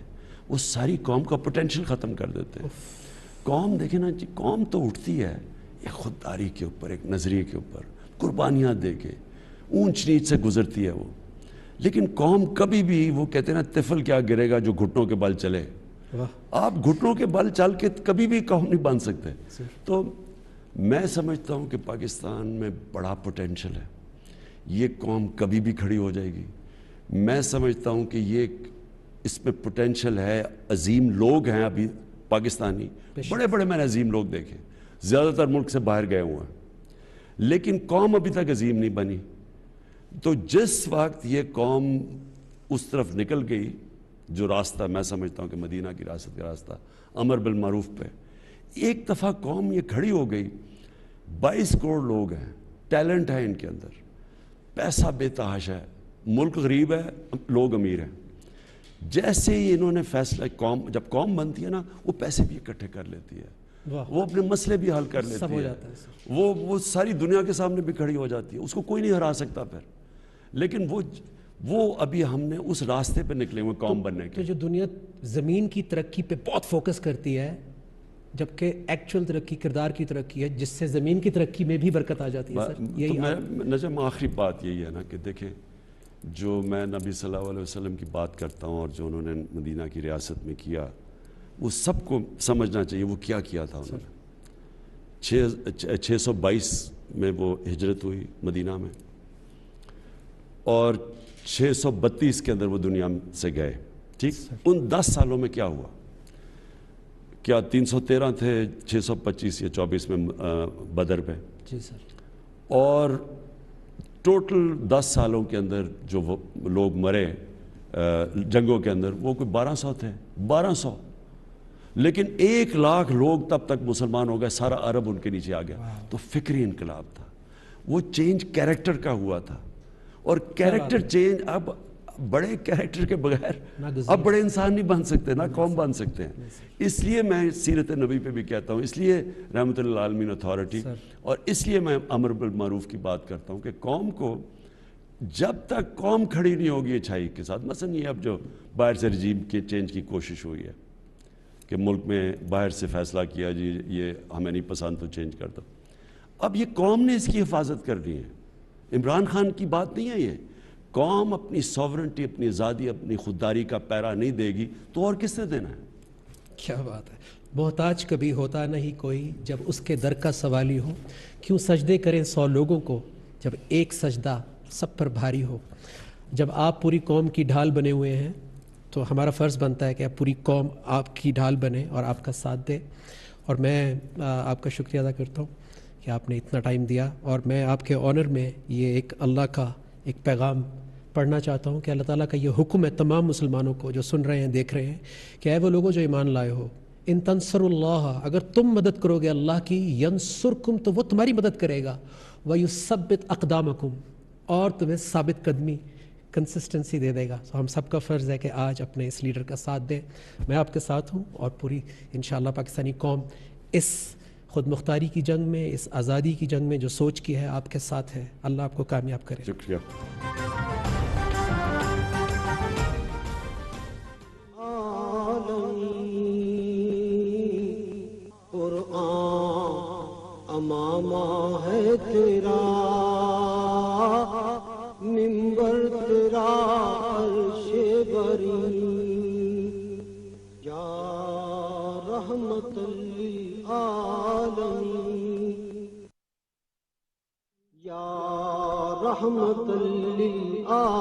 Speaker 2: وہ ساری قوم کا پوٹینشیل ختم کر دیتے ہیں. قوم دیکھیں نا جی، قوم تو اٹھتی ہے ایک خودداری کے اوپر، ایک نظریے کے اوپر، قربانیاں دے کے اونچ نیچ سے گزرتی ہے وہ. لیکن قوم کبھی بھی، وہ کہتے ہیں نا طفل کیا گرے گا جو گھٹنوں کے بل چلے. آپ گھٹنوں کے بل چل کے کبھی بھی قوم نہیں بن سکتے. تو میں سمجھتا ہوں کہ پاکستان میں بڑا پوٹینشیل ہے، یہ قوم کبھی بھی کھڑی ہو جائے گی. میں سمجھتا ہوں کہ یہ اس میں پوٹینشیل ہے. عظیم لوگ ہیں ابھی پاکستانی، بڑے بڑے میں نے عظیم لوگ دیکھے، زیادہ تر ملک سے باہر گئے ہوئے ہیں، لیکن قوم ابھی تک عظیم نہیں بنی. تو جس وقت یہ قوم اس طرف نکل گئی، جو راستہ میں سمجھتا ہوں کہ مدینہ کی ریاست کا راستہ، امر بالمعروف پہ، ایک دفعہ قوم یہ کھڑی ہو گئی. 22 کروڑ لوگ ہیں، ٹیلنٹ ہے ان کے اندر، پیسہ بے تحاشا ہے، ملک غریب ہے، لوگ امیر ہیں. جیسے ہی انہوں نے فیصلہ، جب قوم بنتی ہے نا، وہ پیسے بھی اکٹھے کر لیتی ہے، وہ اپنے مسئلے بھی حل کر لیتی ہے، وہ ساری دنیا کے سامنے بھی کھڑی ہو جاتی ہے، اس کو کوئی نہیں ہرا سکتا پھر. لیکن وہ ابھی ہم نے اس راستے پہ نکلے ہوئے قوم بننے کے.
Speaker 1: تو جو دنیا زمین کی ترقی پہ بہت فوکس کرتی ہے، جبکہ ایکچوئل ترقی کردار کی ترقی ہے، جس سے زمین کی ترقی میں بھی برکت آ جاتی ہے. سر یہی
Speaker 2: نجم آخری بات یہی ہے نا کہ دیکھیں جو میں نبی صلی اللہ علیہ وسلم کی بات کرتا ہوں اور جو انہوں نے مدینہ کی ریاست میں کیا، وہ سب کو سمجھنا چاہیے وہ کیا کیا تھا انہوں نے۔ 622 میں وہ ہجرت ہوئی مدینہ میں، اور 632 کے اندر وہ دنیا سے گئے، ٹھیک۔ ان 10 سالوں میں کیا ہوا؟ کیا 313 تھے 625 یا 24 میں بدر پہ؟
Speaker 1: جی سر۔
Speaker 2: اور ٹوٹل 10 سالوں کے اندر جو وہ لوگ مرے جنگوں کے اندر، وہ کوئی 1200 تھے، 1200، لیکن 1 لاکھ لوگ تب تک مسلمان ہو گئے، سارا عرب ان کے نیچے آ گیا۔ تو فکری انقلاب تھا، وہ چینج کیریکٹر کا ہوا تھا، اور کیریکٹر چینج اب بڑے کیریکٹر کے بغیر اب بڑے انسان نہیں بن سکتے، نہ قوم بن سکتے ہیں۔ اس لیے میں سیرت نبی پہ بھی کہتا ہوں، اس لیے رحمۃ اللہ عالمین اتھارٹی، اور اس لیے میں امر بالمعروف کی بات کرتا ہوں کہ قوم کو جب تک قوم کھڑی نہیں ہوگی اچھائی کے ساتھ، مثلا یہ اب جو باہر سے رجیم کے چینج کی کوشش ہوئی ہے کہ ملک میں باہر سے فیصلہ کیا جی یہ ہمیں نہیں پسند تو چینج کر دو، اب یہ قوم نے اس کی حفاظت کرنی ہے، عمران خان کی بات نہیں ہے یہ۔ قوم اپنی سوورنٹی، اپنی آزادی، اپنی خودداری کا پیرا نہیں دے گی تو اور کس نے دینا ہے؟
Speaker 1: کیا بات ہے۔ محتاج کبھی ہوتا نہیں کوئی جب اس کے در کا سوالی ہو، کیوں سجدے کریں 100 لوگوں کو جب ایک سجدہ سب پر بھاری ہو۔ جب آپ پوری قوم کی ڈھال بنے ہوئے ہیں تو ہمارا فرض بنتا ہے کہ اب پوری قوم آپ کی ڈھال بنے اور آپ کا ساتھ دے، اور میں آپ کا شکریہ ادا کرتا ہوں کہ آپ نے اتنا ٹائم دیا، اور میں آپ کے آنر میں یہ ایک اللہ کا ایک پیغام پڑھنا چاہتا ہوں کہ اللہ تعالیٰ کا یہ حکم ہے تمام مسلمانوں کو جو سن رہے ہیں، دیکھ رہے ہیں، کہ اے وہ لوگوں جو ایمان لائے ہو، ان تنصروا اللہ، اگر تم مدد کرو گے اللہ کی، ینصرکم، تو وہ تمہاری مدد کرے گا، ویثبت اقدامکم، اور تمہیں ثابت قدمی، کنسسٹنسی دے دے گا۔ تو ہم سب کا فرض ہے کہ آج اپنے اس لیڈر کا ساتھ دیں۔ میں آپ کے ساتھ ہوں، اور پوری انشاءاللہ پاکستانی قوم اس خود مختاری کی جنگ میں، اس آزادی کی جنگ میں جو سوچ کی ہے، آپ کے ساتھ ہے۔ اللہ آپ کو کامیاب کرے۔
Speaker 2: شکریہ۔
Speaker 3: امامہ ہے تیرا منبر، تیرا عرش بری، یا رحمت للعالمین، یا رحمت للعالمین۔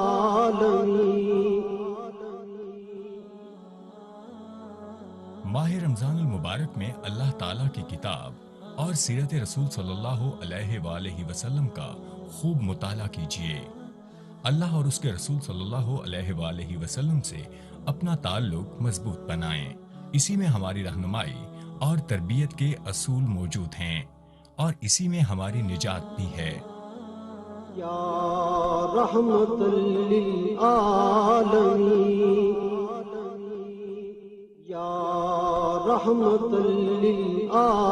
Speaker 4: ماہ رمضان المبارک میں اللہ تعالیٰ کی کتاب اور سیرت رسول صلی اللہ علیہ وآلہ وسلم کا خوب مطالعہ کیجیے۔ اللہ اور اس کے رسول صلی اللہ علیہ وآلہ وسلم سے اپنا تعلق مضبوط بنائیں۔ اسی میں ہماری رہنمائی اور تربیت کے اصول موجود ہیں، اور اسی میں ہماری نجات بھی ہے۔
Speaker 3: یا رحمت للعالمین، یا رحمت للعالمین،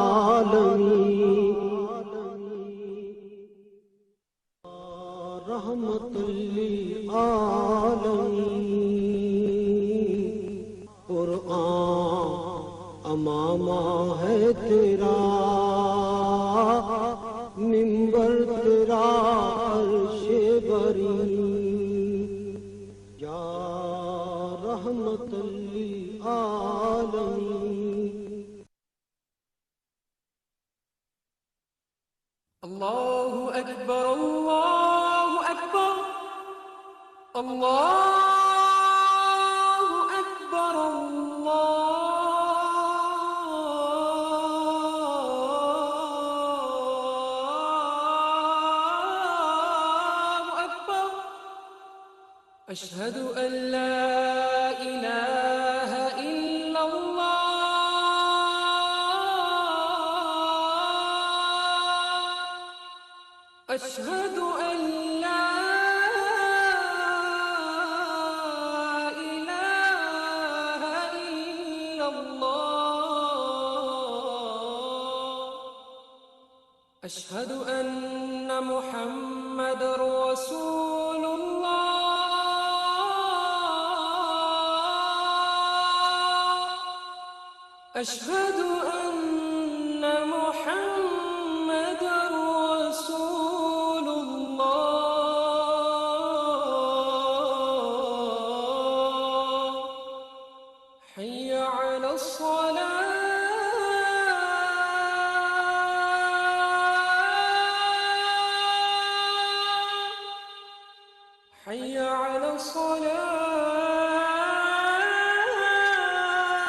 Speaker 3: رحمت للعالمین۔ قرآن امامہ ہے تیرا منبر، تیرا عرش بری، یا رحمت للعالمین۔
Speaker 5: اللہ اکبر، اللہ اکبر، اللہ اکبر، اللہ اکبر، اشہد ان لا الہ الا اللہ، اشہد ان لا الہ الا اللہ، اشہد ان محمد رسول اللہ، اشہد ان محمد رسول اللہ۔ الصلاة حي على الصلاة